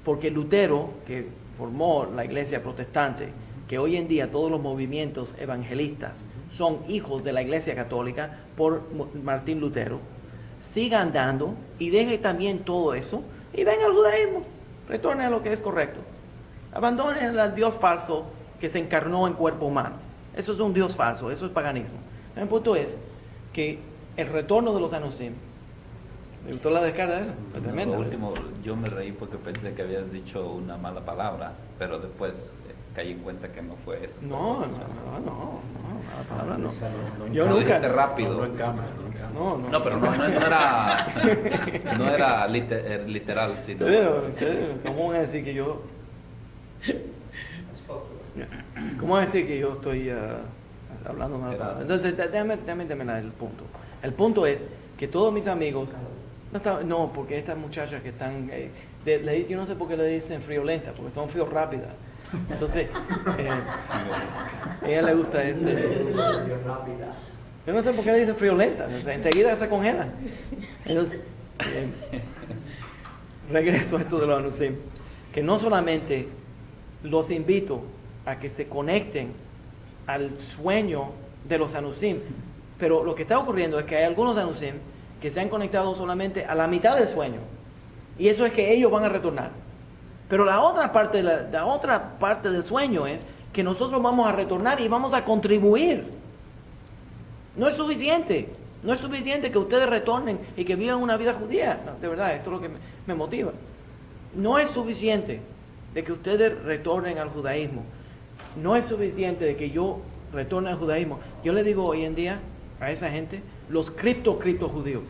porque Lutero, que formó la iglesia protestante, que hoy en día todos los movimientos evangelistas son hijos de la iglesia católica por Martín Lutero, siga andando y deje también todo eso y venga al judaísmo, retorne a lo que es correcto, abandone al Dios falso que se encarnó en cuerpo humano. Eso es un Dios falso, eso es paganismo. El punto es que el retorno de los anusim, ¿me gustó la descarga de eso? Fue tremendo. Lo último, yo me reí porque pensé que habías dicho una mala palabra, pero después caí en cuenta que no fue eso. No, la palabra no. Yo Lo nunca. dijiste rápido. No en cámara, no en cámara. No, pero no era literal, sino... ¿Cómo van a decir que yo... ¿Cómo van a decir que yo estoy hablando mal? Entonces, déjame el punto. El punto es que todos mis amigos... No, porque estas muchachas que están... yo no sé por qué le dicen friolenta, porque son fríos rápidas. Entonces, a ella le gusta yo no sé por qué le dicen friolenta, o sea, enseguida se congelan. Entonces, regreso a esto de los anusim, que no solamente los invito a que se conecten al sueño de los anusim, pero lo que está ocurriendo es que hay algunos anusim que se han conectado solamente a la mitad del sueño, y eso es que ellos van a retornar. Pero la otra parte del sueño es que nosotros vamos a retornar y vamos a contribuir. No es suficiente que ustedes retornen y que vivan una vida judía. No, de verdad, esto es lo que me motiva. No es suficiente de que ustedes retornen al judaísmo. No es suficiente de que yo retorne al judaísmo. Yo le digo hoy en día a esa gente, los cripto judíos.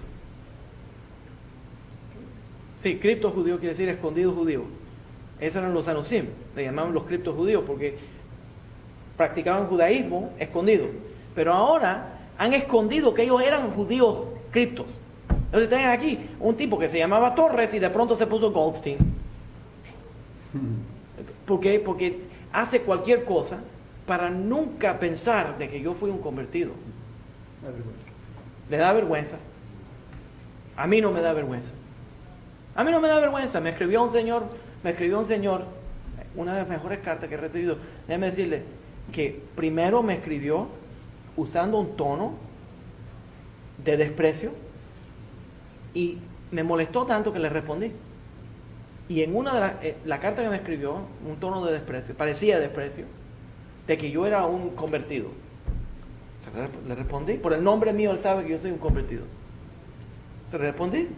Sí, cripto judío quiere decir escondido judío. Esos eran los anusim, le llamaban los criptos judíos porque practicaban judaísmo escondido. Pero ahora han escondido que ellos eran judíos criptos. Entonces tienen aquí un tipo que se llamaba Torres y de pronto se puso Goldstein. ¿Por qué? Porque hace cualquier cosa para nunca pensar de que yo fui un convertido. Le da vergüenza. A mí no me da vergüenza. A mí no me da vergüenza. Me escribió un señor, una de las mejores cartas que he recibido. Déjeme decirle que primero me escribió usando un tono de desprecio y me molestó tanto que le respondí. Y en una de la carta que me escribió, un tono de desprecio, parecía desprecio, de que yo era un convertido. Le respondí, por el nombre mío él sabe que yo soy un convertido. Se le respondí,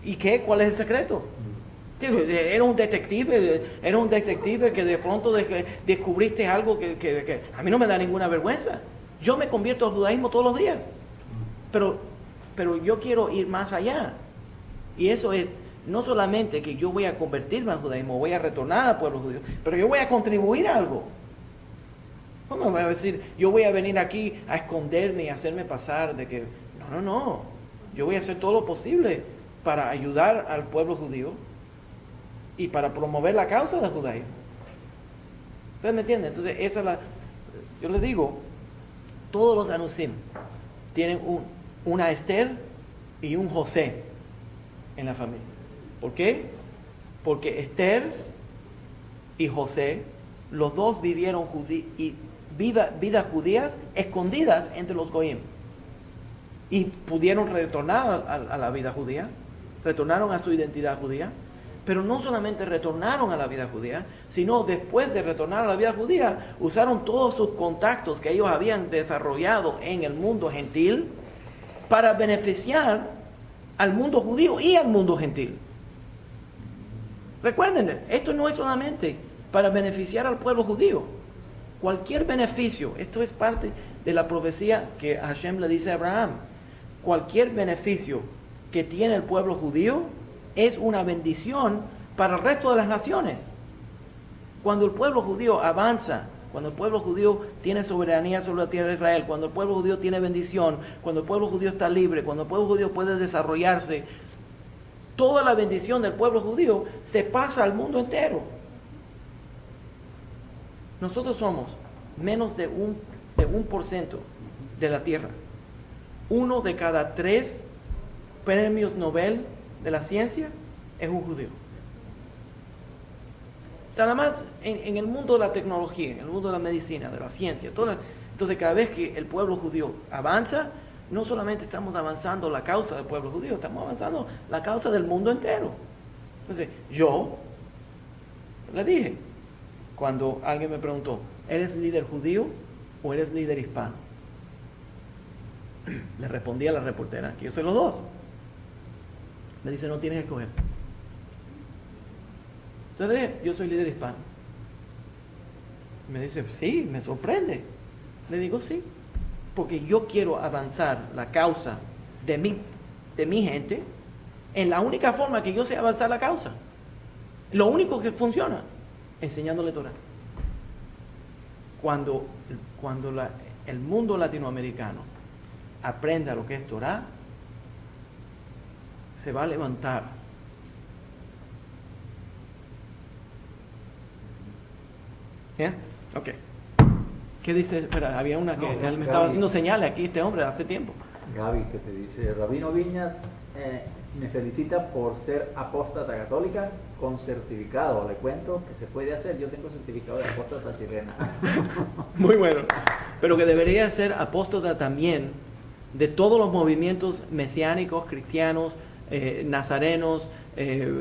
¿y qué? ¿Cuál es el secreto? Era un detective que de pronto descubriste algo que a mí no me da ninguna vergüenza. Yo me convierto al judaísmo todos los días. Pero yo quiero ir más allá. Y eso es, no solamente que yo voy a convertirme al judaísmo, voy a retornar al pueblo judío, pero yo voy a contribuir a algo. ¿Cómo me voy a decir, yo voy a venir aquí a esconderme y hacerme pasar de que... No. Yo voy a hacer todo lo posible para ayudar al pueblo judío y para promover la causa del judaísmo. ¿Ustedes me entienden? Entonces, yo les digo, todos los anusim tienen una Esther y un José en la familia. ¿Por qué? Porque Esther y José, los dos vivieron vidas judías escondidas entre los goyim. Y pudieron retornar a la vida judía, retornaron a su identidad judía, pero no solamente retornaron a la vida judía, sino después de retornar a la vida judía, usaron todos sus contactos que ellos habían desarrollado en el mundo gentil para beneficiar al mundo judío y al mundo gentil. Recuerden, esto no es solamente para beneficiar al pueblo judío. Cualquier beneficio, esto es parte de la profecía que Hashem le dice a Abraham. Cualquier beneficio que tiene el pueblo judío es una bendición para el resto de las naciones. Cuando el pueblo judío avanza, cuando el pueblo judío tiene soberanía sobre la tierra de Israel, cuando el pueblo judío tiene bendición, cuando el pueblo judío está libre, cuando el pueblo judío puede desarrollarse, toda la bendición del pueblo judío se pasa al mundo entero. Nosotros somos menos de 1% de la tierra. 1 de cada 3 premios Nobel de la ciencia es un judío. O sea, nada más en el mundo de la tecnología, en el mundo de la medicina, de la ciencia, entonces cada vez que el pueblo judío avanza, no solamente estamos avanzando la causa del pueblo judío, estamos avanzando la causa del mundo entero. Entonces, yo le dije, cuando alguien me preguntó, ¿eres líder judío o eres líder hispano? Le respondí a la reportera que yo soy los dos. Me dice, no tienes que escoger. Entonces le dije, yo soy líder hispano. Me dice, sí, me sorprende. Le digo, sí, porque yo quiero avanzar la causa de mi gente en la única forma que yo sé avanzar la causa. Lo único que funciona, enseñándole Torah. Cuando el mundo latinoamericano aprenda lo que es Torah, se va a levantar. ¿Ya? Ok. ¿Qué dice? Espera, había una que él me estaba haciendo señales aquí, este hombre, hace tiempo. Gaby, que te dice, Rabino Viñas me felicita por ser apóstata católica con certificado. Le cuento que se puede hacer, yo tengo certificado de apóstata chilena. Muy bueno. Pero que debería ser apóstata también de todos los movimientos mesiánicos, cristianos, nazarenos,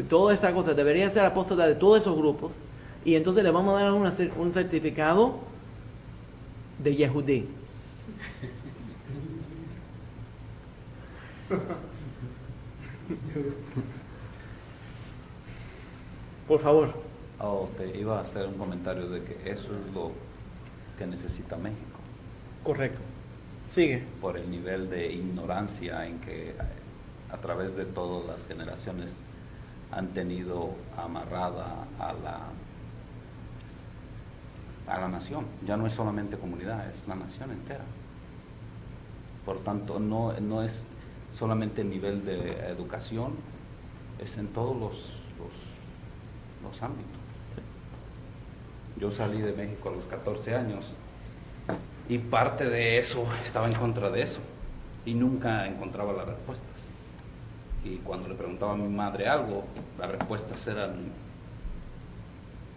toda esa cosa. Debería ser apóstata de todos esos grupos. Y entonces le vamos a dar un certificado de Yehudí. Por favor. Oh, te iba a hacer un comentario de que eso es lo que necesita México. Correcto. Sigue. Por el nivel de ignorancia en que a través de todas las generaciones han tenido amarrada a la nación. Ya no es solamente comunidad, es la nación entera. Por tanto, no es solamente el nivel de educación, es en todos los ámbitos. Yo salí de México a los 14 años y parte de eso estaba en contra de eso y nunca encontraba las respuestas. Y cuando le preguntaba a mi madre algo, las respuestas eran: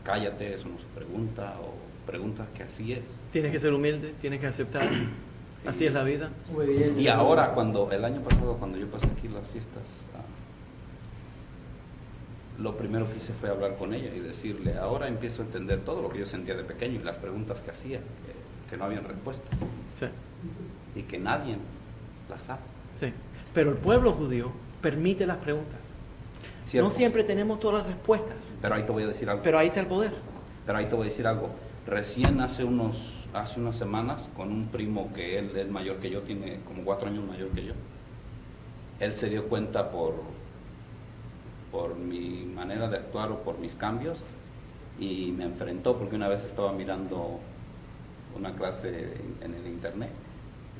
cállate, eso no se pregunta, o preguntas que así es. Tienes que ser humilde, tienes que aceptar. Así es la vida. Y ahora, el año pasado, cuando yo pasé aquí las fiestas, lo primero que hice fue hablar con ella y decirle: ahora empiezo a entender todo lo que yo sentía de pequeño y las preguntas que hacía, que no habían respuestas. Sí. Y que nadie las sabe. Sí. Pero el pueblo judío permite las preguntas. ¿Cierto? No siempre tenemos todas las respuestas. Pero ahí te voy a decir algo. Pero ahí está el poder. Pero ahí te voy a decir algo. Recién hace unas semanas, con un primo que él es mayor que yo, tiene como 4 años mayor que yo, él se dio cuenta por mi manera de actuar o por mis cambios, y me enfrentó porque una vez estaba mirando una clase en el internet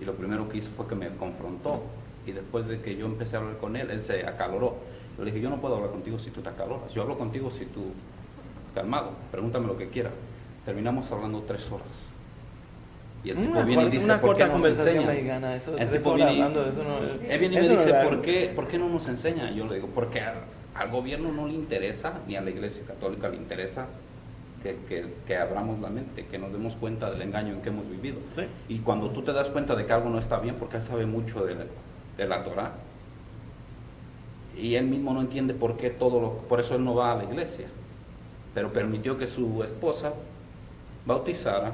y lo primero que hizo fue que me confrontó, y después de que yo empecé a hablar con él se acaloró. Yo le dije: yo no puedo hablar contigo si tú te acaloras, yo hablo contigo si tú calmado, pregúntame lo que quieras. Terminamos hablando 3 horas. Y el tipo viene y dice: una ¿por qué corta nos conversación enseña? mexicana, eso, El 3 tipo horas viene hablando de eso no, él viene y me eso no dice: es algo. ¿por qué no nos enseña? Yo le digo: porque al gobierno no le interesa, ni a la Iglesia Católica le interesa que abramos la mente, que nos demos cuenta del engaño en que hemos vivido. Sí. Y cuando tú te das cuenta de que algo no está bien, porque él sabe mucho de la Torah, y él mismo no entiende por qué por eso él no va a la iglesia, pero permitió que su esposa bautizara,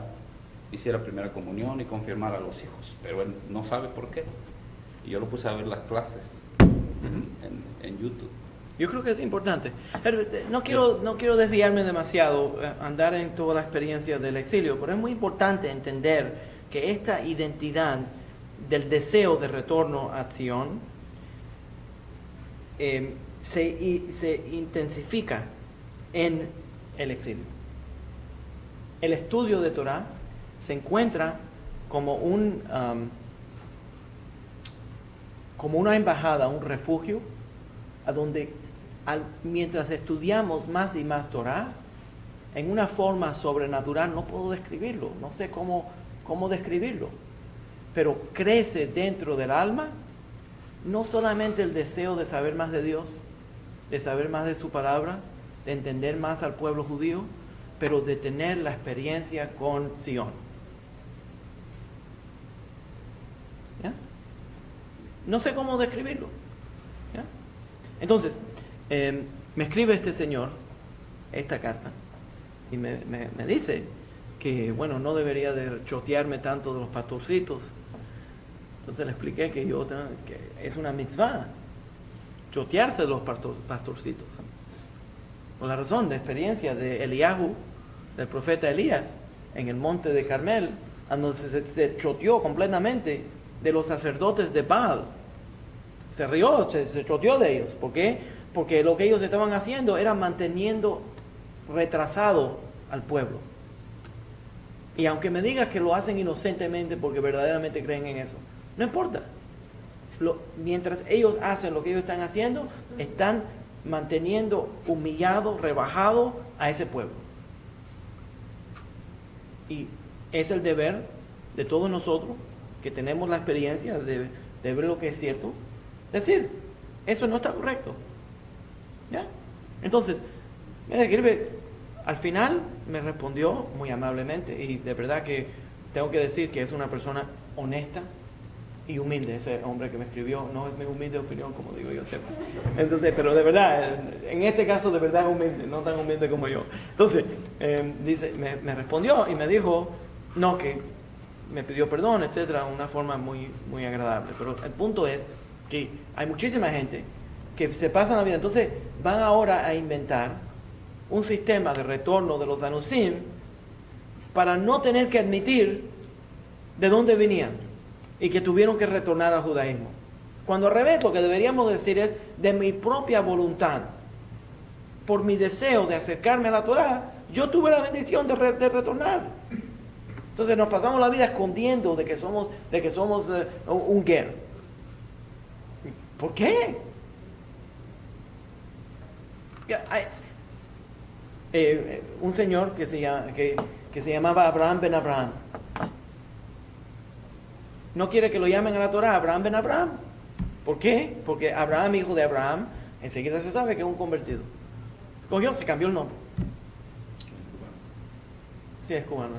hiciera primera comunión y confirmara a los hijos, pero él no sabe por qué. Y yo lo puse a ver las clases en YouTube. Yo creo que es importante. Pero no quiero desviarme demasiado, andar en toda la experiencia del exilio, pero es muy importante entender que esta identidad del deseo de retorno a Sion se intensifica en el exilio. El estudio de Torah se encuentra como como una embajada, un refugio, a donde mientras estudiamos más y más Torah, en una forma sobrenatural, no puedo describirlo, no sé cómo describirlo, pero crece dentro del alma no solamente el deseo de saber más de Dios, de saber más de su palabra, de entender más al pueblo judío, pero de tener la experiencia con Sion. ¿Ya? No sé cómo describirlo. ¿Ya? Entonces, me escribe este señor esta carta y me dice que, bueno, no debería de chotearme tanto de los pastorcitos. Entonces le expliqué que que es una mitzvah chotearse de los pastorcitos. Por la razón de experiencia de Eliyahu, del profeta Elías, en el monte de Carmel, donde se choteó completamente de los sacerdotes de Baal. Se rió, se choteó de ellos. ¿Por qué? Porque lo que ellos estaban haciendo era manteniendo retrasado al pueblo. Y aunque me digas que lo hacen inocentemente porque verdaderamente creen en eso, no importa. Mientras ellos hacen lo que ellos están haciendo, están manteniendo humillado, rebajado a ese pueblo. Y es el deber de todos nosotros que tenemos la experiencia de ver lo que es cierto, decir, eso no está correcto. ¿Ya? Entonces, al final me respondió muy amablemente, y de verdad que tengo que decir que es una persona honesta y humilde. Ese hombre que me escribió no es mi humilde opinión, como digo yo siempre. Entonces, pero de verdad, en este caso de verdad es humilde, no tan humilde como yo. Entonces, me respondió y me dijo, no, que me pidió perdón, etcétera, una forma muy, muy agradable. Pero el punto es que hay muchísima gente que se pasan la vida, entonces van ahora a inventar un sistema de retorno de los Anusim para no tener que admitir de dónde venían y que tuvieron que retornar al judaísmo. Cuando al revés, lo que deberíamos decir es, de mi propia voluntad, por mi deseo de acercarme a la Torá, yo tuve la bendición de retornar. Entonces nos pasamos la vida escondiendo de que somos un ger. ¿Por qué? Un señor que se llamaba Abraham ben Abraham. No quiere que lo llamen a la Torá Abraham ben Abraham. ¿Por qué? Porque Abraham, hijo de Abraham, enseguida se sabe que es un convertido. Se cambió el nombre. Sí, es cubano.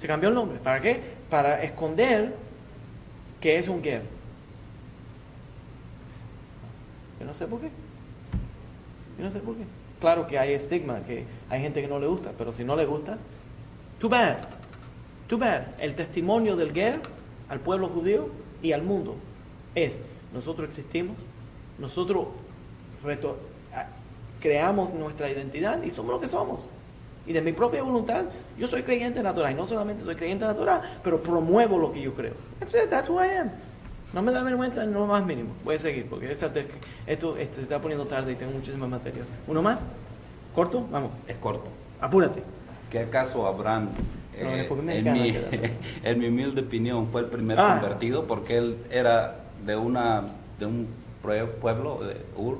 Se cambió el nombre. ¿Para qué? Para esconder que es un ger. Yo no sé por qué. Claro que hay estigma, que hay gente que no le gusta, pero si no le gusta, too bad. El testimonio del ger al pueblo judío y al mundo es, nosotros existimos, nosotros creamos nuestra identidad y somos lo que somos. Y de mi propia voluntad, yo soy creyente en la Torah, y no solamente soy creyente en la Torah, pero promuevo lo que yo creo. That's who I am. No me da vergüenza en lo más mínimo. Voy a seguir, porque esto se está poniendo tarde y tengo muchísima materia. ¿Uno más? ¿Corto? Vamos. Es corto. Apúrate. ¿Qué acaso Abraham, en mi humilde opinión, fue el primer convertido? Porque él era de un pueblo, de Ur,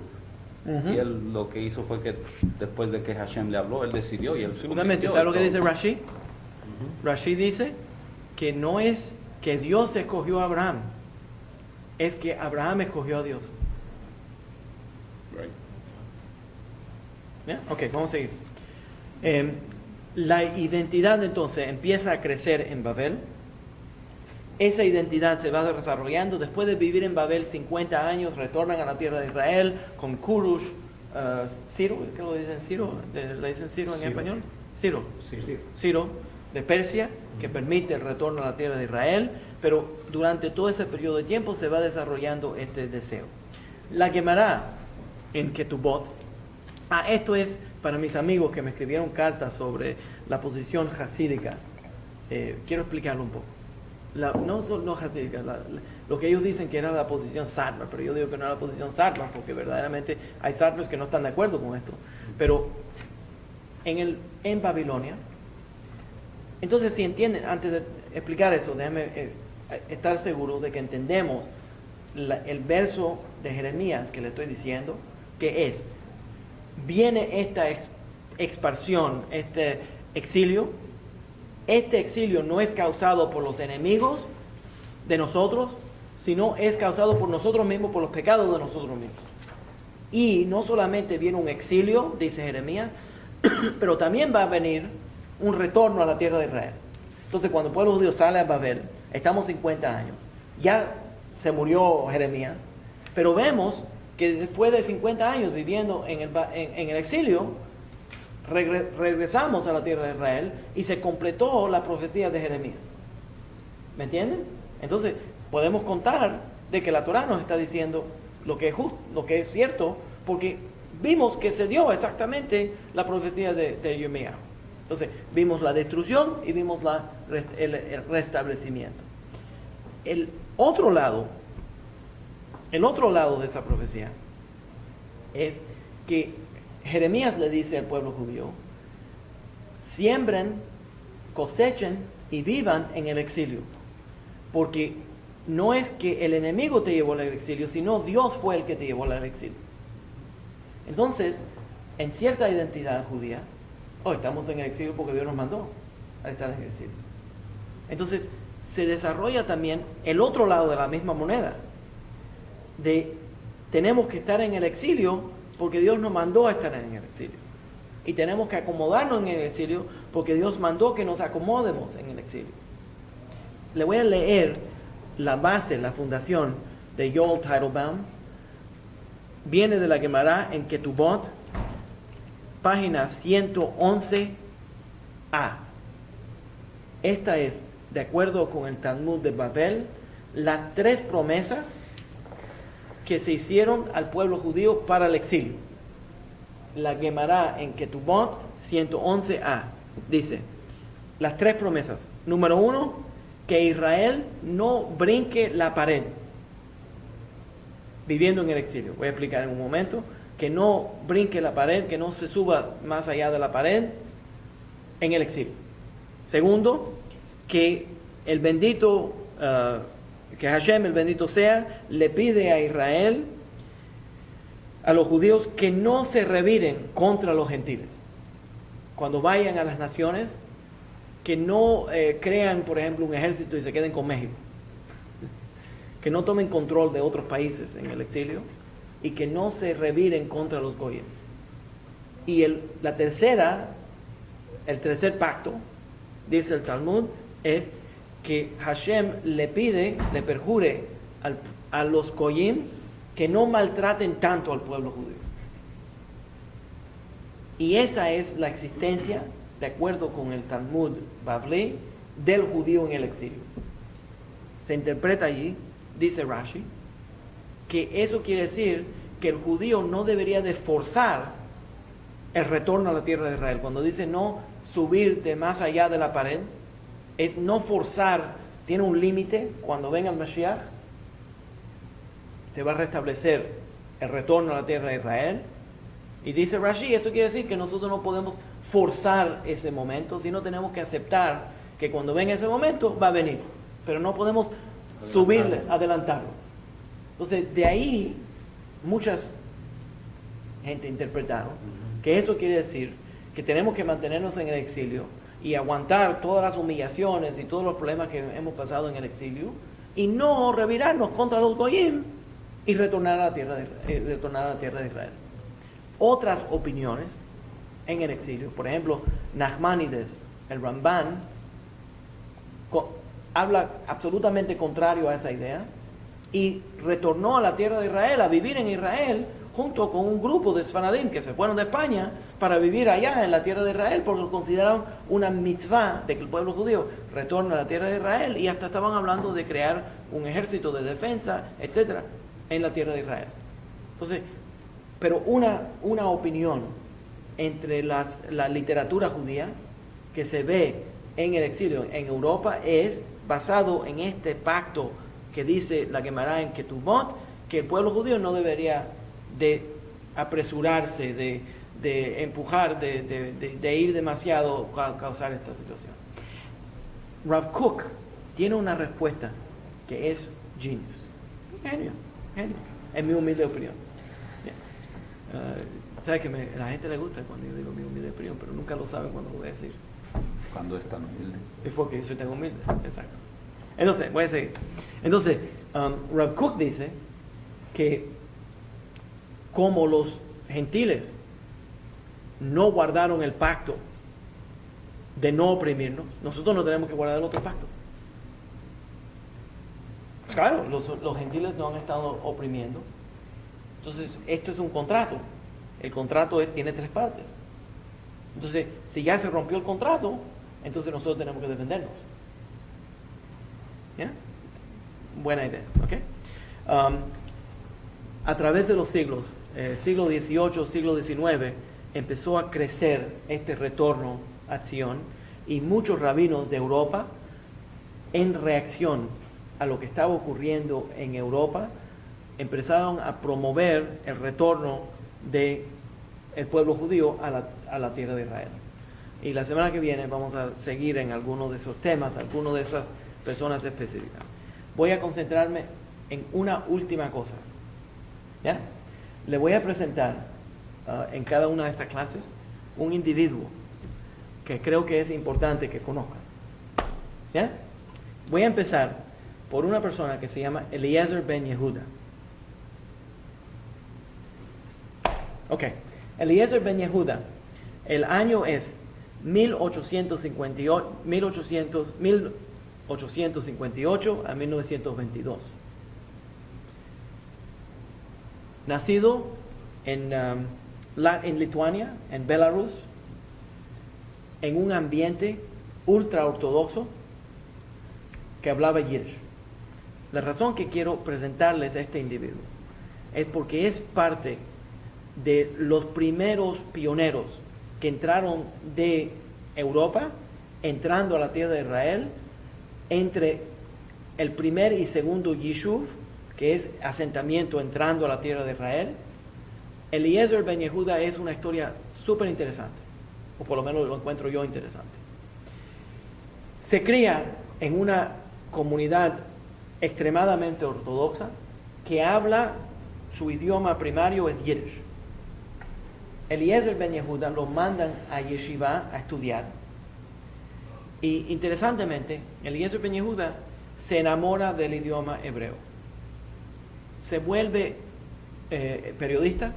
y él lo que hizo fue que después de que Hashem le habló, él decidió y él se convirtió. ¿Sabes lo que dice Rashi? Rashi dice que no es que Dios escogió a Abraham, es que Abraham escogió a Dios. ¿Ya? Ok, vamos a seguir. La identidad entonces empieza a crecer en Babel. Esa identidad se va desarrollando. Después de vivir en Babel 50 años, retornan a la tierra de Israel con Kurush, Ciro, ¿qué lo dicen? Ciro, ¿le dicen Ciro en español? Ciro. Ciro, de Persia, que permite el retorno a la tierra de Israel, pero durante todo ese periodo de tiempo se va desarrollando este deseo. La Gemara en Ketubot, esto es para mis amigos que me escribieron cartas sobre la posición hasídica. Quiero explicarlo un poco. No hasídica, lo que ellos dicen que era la posición Satmar, pero yo digo que no era la posición Satmar, porque verdaderamente hay Satmars que no están de acuerdo con esto. Pero en Babilonia, entonces si entienden, antes de explicar eso, déjenme estar seguro de que entendemos el verso de Jeremías que le estoy diciendo, que es, viene esta expansión, este exilio. Este exilio no es causado por los enemigos de nosotros, sino es causado por nosotros mismos, por los pecados de nosotros mismos. Y no solamente viene un exilio, dice Jeremías, pero también va a venir un retorno a la tierra de Israel. Entonces, cuando el pueblo judío sale a Babel, estamos 50 años. Ya se murió Jeremías, pero vemos que después de 50 años viviendo en el exilio, regresamos a la tierra de Israel y se completó la profecía de Jeremías. ¿Me entienden? Entonces, podemos contar de que la Torá nos está diciendo lo que es justo, lo que es cierto, porque vimos que se dio exactamente la profecía de Jeremías. Entonces, vimos la destrucción y vimos el restablecimiento. El otro lado de esa profecía es que Jeremías le dice al pueblo judío: siembren, cosechen y vivan en el exilio, porque no es que el enemigo te llevó al exilio, sino Dios fue el que te llevó al exilio. Entonces, en cierta identidad judía, estamos en el exilio porque Dios nos mandó a estar en el exilio. Entonces, se desarrolla también el otro lado de la misma moneda, de tenemos que estar en el exilio porque Dios nos mandó a estar en el exilio. Y tenemos que acomodarnos en el exilio porque Dios mandó que nos acomodemos en el exilio. Le voy a leer la base, la fundación de Joel Teitelbaum. Viene de la Gemara en Ketubot, página 111a. Esta es, de acuerdo con el Talmud de Babel, las 3 promesas que se hicieron al pueblo judío para el exilio. La Gemara en Ketubot 111a dice las 3 promesas. Número 1, que Israel no brinque la pared viviendo en el exilio. Voy a explicar en un momento. Que no brinque la pared, que no se suba más allá de la pared en el exilio. Segundo, que el bendito, que Hashem, el bendito sea, le pide a Israel, a los judíos, que no se reviren contra los gentiles. Cuando vayan a las naciones, que no crean, por ejemplo, un ejército y se queden con México. Que no tomen control de otros países en el exilio y que no se reviren contra los goyim. Y el tercer pacto, dice el Talmud, es que Hashem le pide, le perjure a los goyim que no maltraten tanto al pueblo judío. Y esa es la existencia, de acuerdo con el Talmud Bavli, del judío en el exilio. Se interpreta allí, dice Rashi, que eso quiere decir que el judío no debería de forzar el retorno a la tierra de Israel. Cuando dice no subir de más allá de la pared, es no forzar, tiene un límite. Cuando venga el Mashiach, se va a restablecer el retorno a la tierra de Israel. Y dice Rashi, eso quiere decir que nosotros no podemos forzar ese momento, sino tenemos que aceptar que cuando venga ese momento va a venir, pero no podemos adelantarlo. Entonces, de ahí muchas gente interpretaron que eso quiere decir que tenemos que mantenernos en el exilio y aguantar todas las humillaciones y todos los problemas que hemos pasado en el exilio y no revirarnos contra los goyim y retornar a la tierra de Israel. Otras opiniones en el exilio, por ejemplo, Nachmanides, el Ramban, habla absolutamente contrario a esa idea y retornó a la tierra de Israel, a vivir en Israel, junto con un grupo de Sfaradim que se fueron de España para vivir allá en la tierra de Israel, porque lo consideraron una mitzvah de que el pueblo judío retorne a la tierra de Israel, y hasta estaban hablando de crear un ejército de defensa, etcétera, en la tierra de Israel. Entonces, pero una opinión entre la literatura judía que se ve en el exilio en Europa es basado en este pacto que dice la Gemara en Ketubot, que el pueblo judío no debería de apresurarse, de empujar, de ir demasiado a causar esta situación. Rav Kook tiene una respuesta que es genius. Genio, en mi humilde opinión. ¿Sabes que la gente le gusta cuando yo digo mi humilde opinión, pero nunca lo saben cuando lo voy a decir? Cuando es tan humilde. Es porque yo soy tan humilde, exacto. Entonces, voy a seguir. Entonces, Rav Kook dice que como los gentiles no guardaron el pacto de no oprimirnos, nosotros no tenemos que guardar el otro pacto. Claro, los gentiles no han estado oprimiendo. Entonces, esto es un contrato. El contrato tiene 3 partes. Entonces, si ya se rompió el contrato, entonces nosotros tenemos que defendernos. ¿Ya? Buena idea, ¿ok? A través de los siglos, siglo XVIII, siglo XIX, empezó a crecer este retorno a Sion, y muchos rabinos de Europa, en reacción a lo que estaba ocurriendo en Europa, empezaron a promover el retorno del pueblo judío a la tierra de Israel. Y la semana que viene vamos a seguir en algunos de esos temas, algunas de esas personas específicas. Voy a concentrarme en una última cosa. ¿Ya? Le voy a presentar en cada una de estas clases un individuo que creo que es importante que conozcan. ¿Ya? Voy a empezar por una persona que se llama Eliezer ben Yehuda. Ok, Eliezer ben Yehuda, el año es 1858 a 1922. Nacido en Lituania, en Belarus, en un ambiente ultra ortodoxo que hablaba Yiddish. La razón que quiero presentarles a este individuo es porque es parte de los primeros pioneros que entraron de Europa, entrando a la tierra de Israel, entre el primer y segundo Yishuv, que es asentamiento entrando a la tierra de Israel. Eliezer ben Yehuda es una historia súper interesante, o por lo menos lo encuentro yo interesante. Se cría en una comunidad extremadamente ortodoxa que habla, su idioma primario es Yiddish. Eliezer ben Yehuda lo mandan a Yeshiva a estudiar, y interesantemente Eliezer ben Yehuda se enamora del idioma hebreo, se vuelve periodista,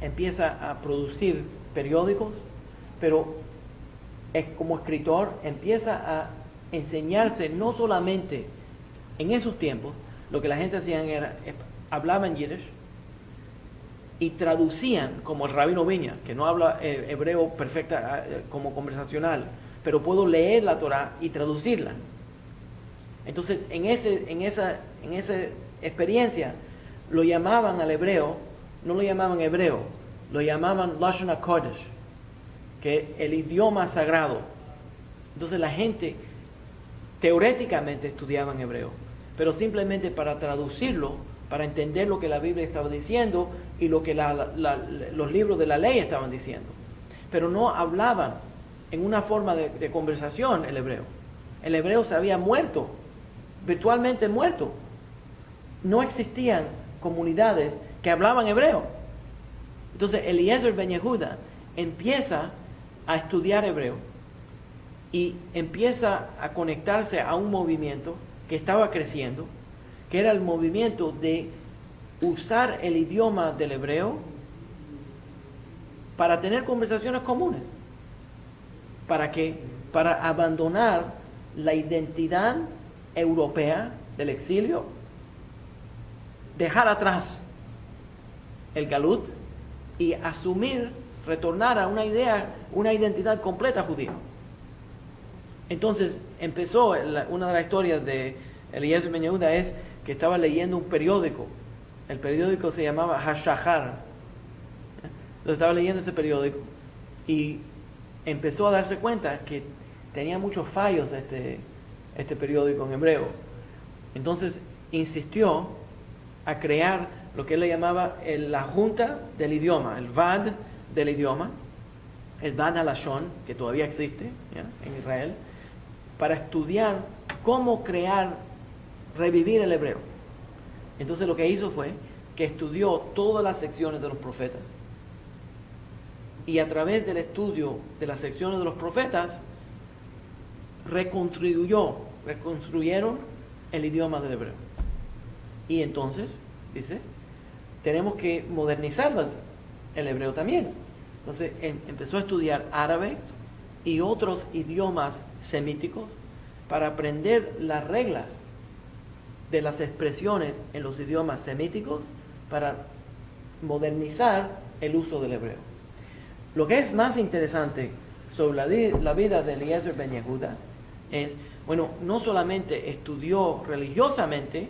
empieza a producir periódicos, pero como escritor empieza a enseñarse no solamente en esos tiempos. Lo que la gente hacían era hablaban Yiddish y traducían, como el rabino Viñas, que no habla hebreo perfecta como conversacional, pero puedo leer la Torá y traducirla. Entonces, en esa experiencia lo llamaban al hebreo, no lo llamaban hebreo, lo llamaban Lashon HaKodesh, que es el idioma sagrado. Entonces la gente teóricamente estudiaba en hebreo, pero simplemente para traducirlo, para entender lo que la Biblia estaba diciendo y lo que los libros de la ley estaban diciendo. Pero no hablaban en una forma de conversación el hebreo. El hebreo se había muerto, virtualmente muerto. No existían comunidades que hablaban hebreo. Entonces Eliezer ben Yehuda empieza a estudiar hebreo y empieza a conectarse a un movimiento que estaba creciendo, que era el movimiento de usar el idioma del hebreo para tener conversaciones comunes. ¿Para qué? Para abandonar la identidad europea del exilio, dejar atrás el galut y asumir, retornar a una identidad completa judía. Entonces empezó, una de las historias de Eliezer ben Yehuda es que estaba leyendo un periódico. El periódico se llamaba Hashahar. Entonces estaba leyendo ese periódico y empezó a darse cuenta que tenía muchos fallos este periódico en hebreo. Entonces insistió a crear lo que él le llamaba la junta del idioma, el VAD del idioma, el VAD HaLashon, que todavía existe, ¿ya?, en Israel, para estudiar cómo revivir el hebreo. Entonces lo que hizo fue que estudió todas las secciones de los profetas, y a través del estudio de las secciones de los profetas reconstruyeron el idioma del hebreo. Y entonces dice, tenemos que modernizar el hebreo también. Entonces empezó a estudiar árabe y otros idiomas semíticos para aprender las reglas de las expresiones en los idiomas semíticos para modernizar el uso del hebreo. Lo que es más interesante sobre la vida de Eliezer ben Yehuda es, bueno, no solamente estudió religiosamente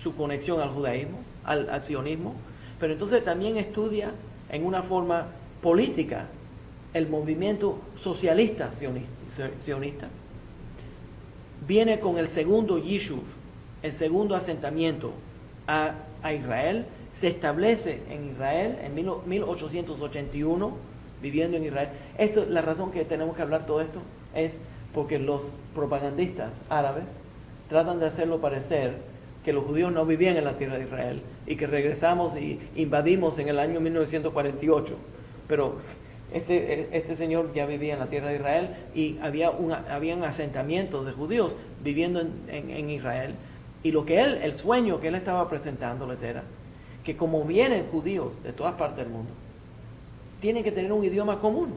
su conexión al judaísmo, al sionismo, pero entonces también estudia en una forma política el movimiento socialista sionista viene con el segundo Yishuv, el segundo asentamiento a Israel, se establece en Israel en 1881, viviendo en Israel. Esto, la razón que tenemos que hablar todo esto es porque los propagandistas árabes tratan de hacerlo parecer que los judíos no vivían en la tierra de Israel y que regresamos y invadimos en el año 1948. Pero este señor ya vivía en la tierra de Israel y habían asentamientos de judíos viviendo en Israel. Y el sueño que él estaba presentándoles era que como vienen judíos de todas partes del mundo, tienen que tener un idioma común.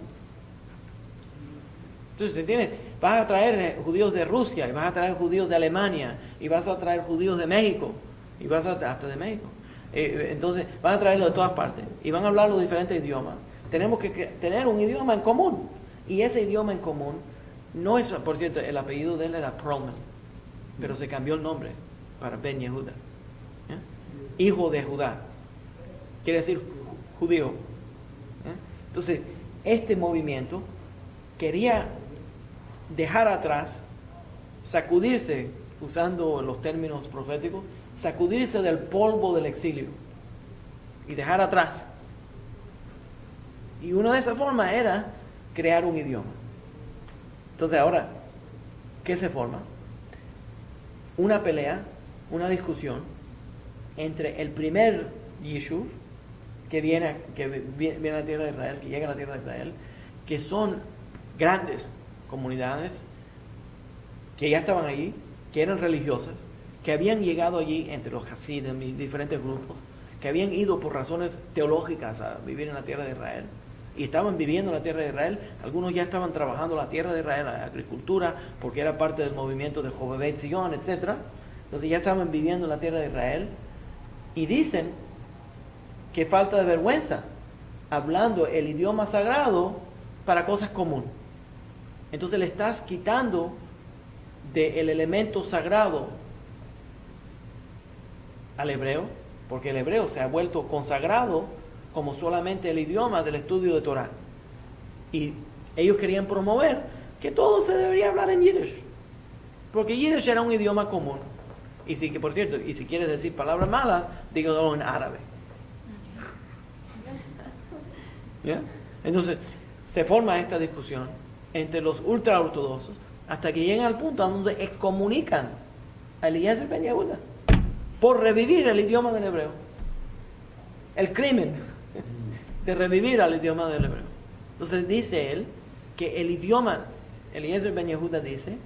Entonces, ¿entiendes? Vas a traer judíos de Rusia, y vas a traer judíos de Alemania, y vas a traer judíos de México, y vas hasta de México. Entonces, van a traerlo de todas partes, y van a hablar los diferentes idiomas. Tenemos que tener un idioma en común. Y ese idioma en común, no es, por cierto, el apellido de él era Perlman, pero se cambió el nombre para Ben Yehuda. Hijo de Judá. Quiere decir judío. Entonces, este movimiento quería dejar atrás, sacudirse, usando los términos proféticos, sacudirse del polvo del exilio y dejar atrás. Y una de esas formas era crear un idioma. Entonces ahora, ¿qué se forma? Una pelea, una discusión entre el primer Yishuv que viene a la tierra de Israel, que llega a la tierra de Israel, que son grandes comunidades que ya estaban allí, que eran religiosas, que habían llegado allí entre los Hasidim y diferentes grupos, que habían ido por razones teológicas a vivir en la tierra de Israel y estaban viviendo en la tierra de Israel. Algunos ya estaban trabajando en la tierra de Israel, la agricultura, porque era parte del movimiento de Jovevei Zion, etc. Entonces ya estaban viviendo en la tierra de Israel y dicen que falta de vergüenza hablando el idioma sagrado para cosas comunes. Entonces le estás quitando del elemento sagrado al hebreo, porque el hebreo se ha vuelto consagrado como solamente el idioma del estudio de Torah. Y ellos querían promover que todo se debería hablar en Yiddish, porque Yiddish era un idioma común. Y si, que por cierto, y si quieres decir palabras malas, dígalo en árabe. ¿Yeah? Entonces, se forma esta discusión entre los ultraortodoxos hasta que llegan al punto donde excomunican a Eliezer Ben Yehuda por revivir el idioma del hebreo. El crimen de revivir al idioma del hebreo. Entonces dice él que el idioma, Eliezer Ben Yehuda dice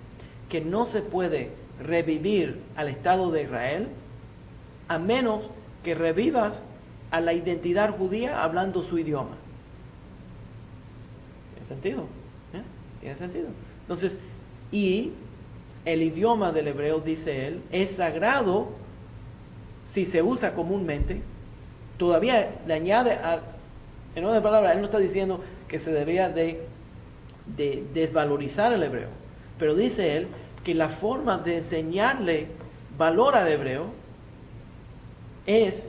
que no se puede revivir al Estado de Israel a menos que revivas a la identidad judía hablando su idioma. ¿Tiene sentido? ¿Tiene sentido? Entonces, y el idioma del hebreo, dice él, es sagrado si se usa comúnmente. Todavía le añade, en otras palabras, él no está diciendo que se debería de desvalorizar el hebreo, pero dice él que la forma de enseñarle valor al hebreo es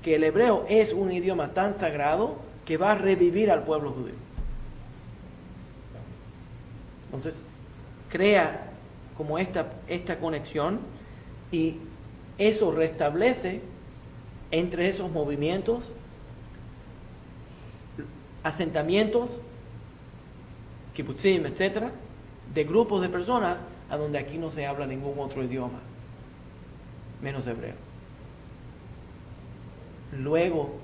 que el hebreo es un idioma tan sagrado que va a revivir al pueblo judío. Entonces, crea como esta conexión y eso restablece entre esos movimientos, asentamientos, kibbutzim, etcétera, de grupos de personas a donde aquí no se habla ningún otro idioma, menos hebreo. Luego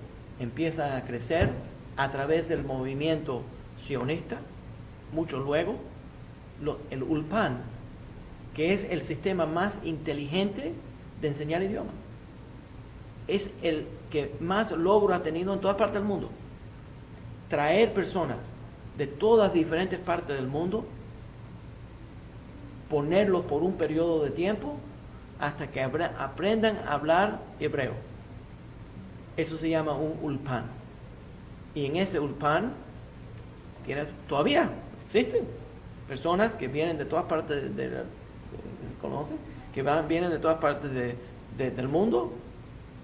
empiezan a crecer a través del movimiento sionista, mucho luego, el Ulpan, que es el sistema más inteligente de enseñar idiomas. Es el que más logro ha tenido en todas partes del mundo. Traer personas de todas diferentes partes del mundo, ponerlos por un periodo de tiempo hasta que aprendan a hablar hebreo. Eso se llama un Ulpan. Y en ese Ulpan todavía existen personas que vienen de todas partes vienen de todas partes del mundo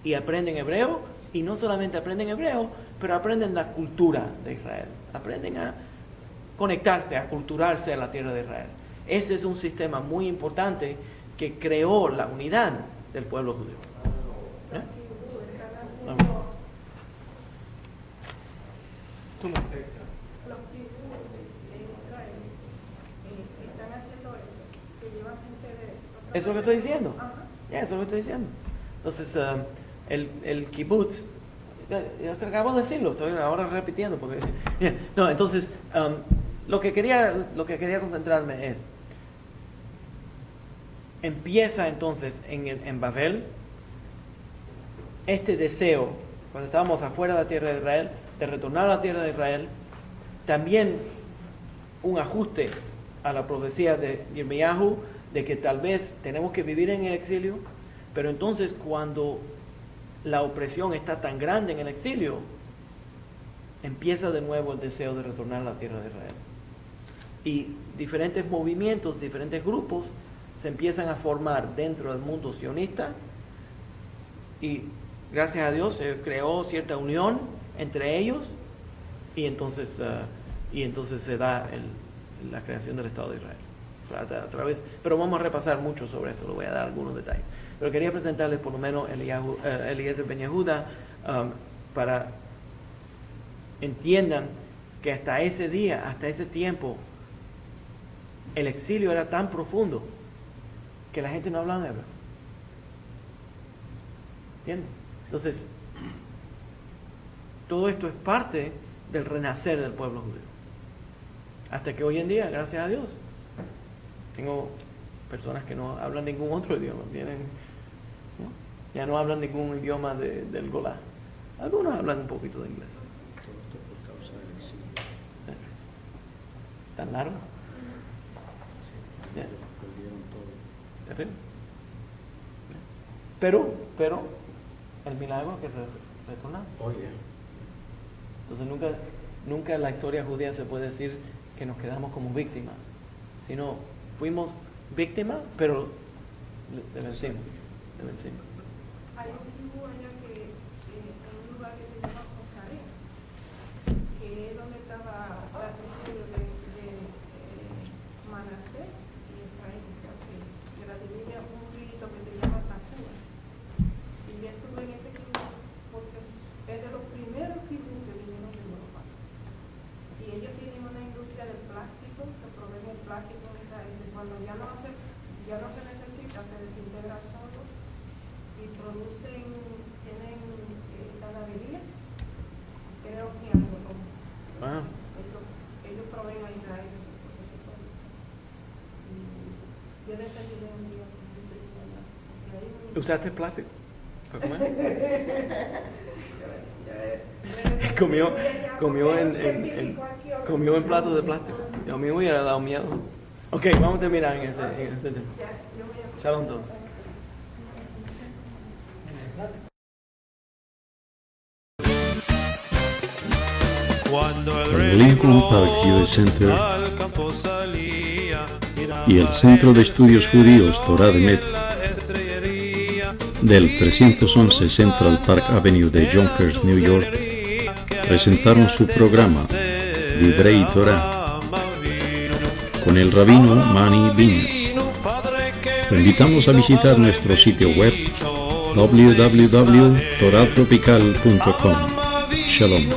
y aprenden hebreo y no solamente aprenden hebreo, pero aprenden la cultura de Israel, aprenden a conectarse, a culturarse a la tierra de Israel. Ese es un sistema muy importante que creó la unidad del pueblo judío. ¿Eh? ¿Tú? Los tribus de Israel están haciendo eso, que llevan gente de... ¿Eso es lo que estoy diciendo? Ajá. Ya, eso es lo que estoy diciendo. Entonces, el kibbutz, yo te acabo de decirlo, estoy ahora repitiendo, porque... No, entonces, lo que quería concentrarme es, empieza entonces en Babel, este deseo, cuando estábamos afuera de la tierra de Israel, de retornar a la tierra de Israel, también un ajuste a la profecía de Yirmiyahu, de que tal vez tenemos que vivir en el exilio, pero entonces cuando la opresión está tan grande en el exilio, empieza de nuevo el deseo de retornar a la tierra de Israel. Y diferentes movimientos, diferentes grupos se empiezan a formar dentro del mundo sionista, y gracias a Dios se creó cierta unión entre ellos, y entonces se da la creación del Estado de Israel. A través, pero vamos a repasar mucho sobre esto, le voy a dar algunos detalles. Pero quería presentarles por lo menos Eliezer Ben Yehuda, para entiendan que hasta ese día, hasta ese tiempo, el exilio era tan profundo que la gente no hablaba hebreo. ¿Entienden? Entonces, todo esto es parte del renacer del pueblo judío. Hasta que hoy en día, gracias a Dios, tengo personas que no hablan ningún otro idioma, vienen, ¿no? Ya no hablan ningún idioma del Golán. Algunos hablan un poquito de inglés. Todo esto por causa del exilio. ¿Tan largo? Sí, Ya. perdieron todo. Terrible. Pero el milagro es que retornamos. Oye, Entonces nunca en la historia judía se puede decir que nos quedamos como víctimas, sino fuimos víctimas, pero le vencimos. Hay un tribu allá que en un lugar que se llama Josare, que es donde estaba la tribu de Manasés y Efraín, que la divide un río que se llama Tapúa. Y yo estuve en ese tribu porque es de los primeros tribus que vinieron de Europa. Y ellos tienen una industria del plástico, que proveen el plástico en Israel. Cuando ya no se necesita, se desintegra solo y producen, tienen ganadería, creo que algo como. Ah. Ellos proveen a Israel. Y yo desayuné un día allá. ¿Usaste plástico para comer? comió en platos de plástico. Yo a mí me hubiera dado miedo. Ok, vamos a terminar en ese tema. Shalom todos. Cuando el Lincoln Park Youth Center y el Centro de Estudios Judíos Torah de Met del 311 Central Park Avenue de Yonkers, New York, presentaron su programa Divrei Torah con el rabino Mani Viñas. Te invitamos a visitar nuestro sitio web www.toratropical.com. Shalom.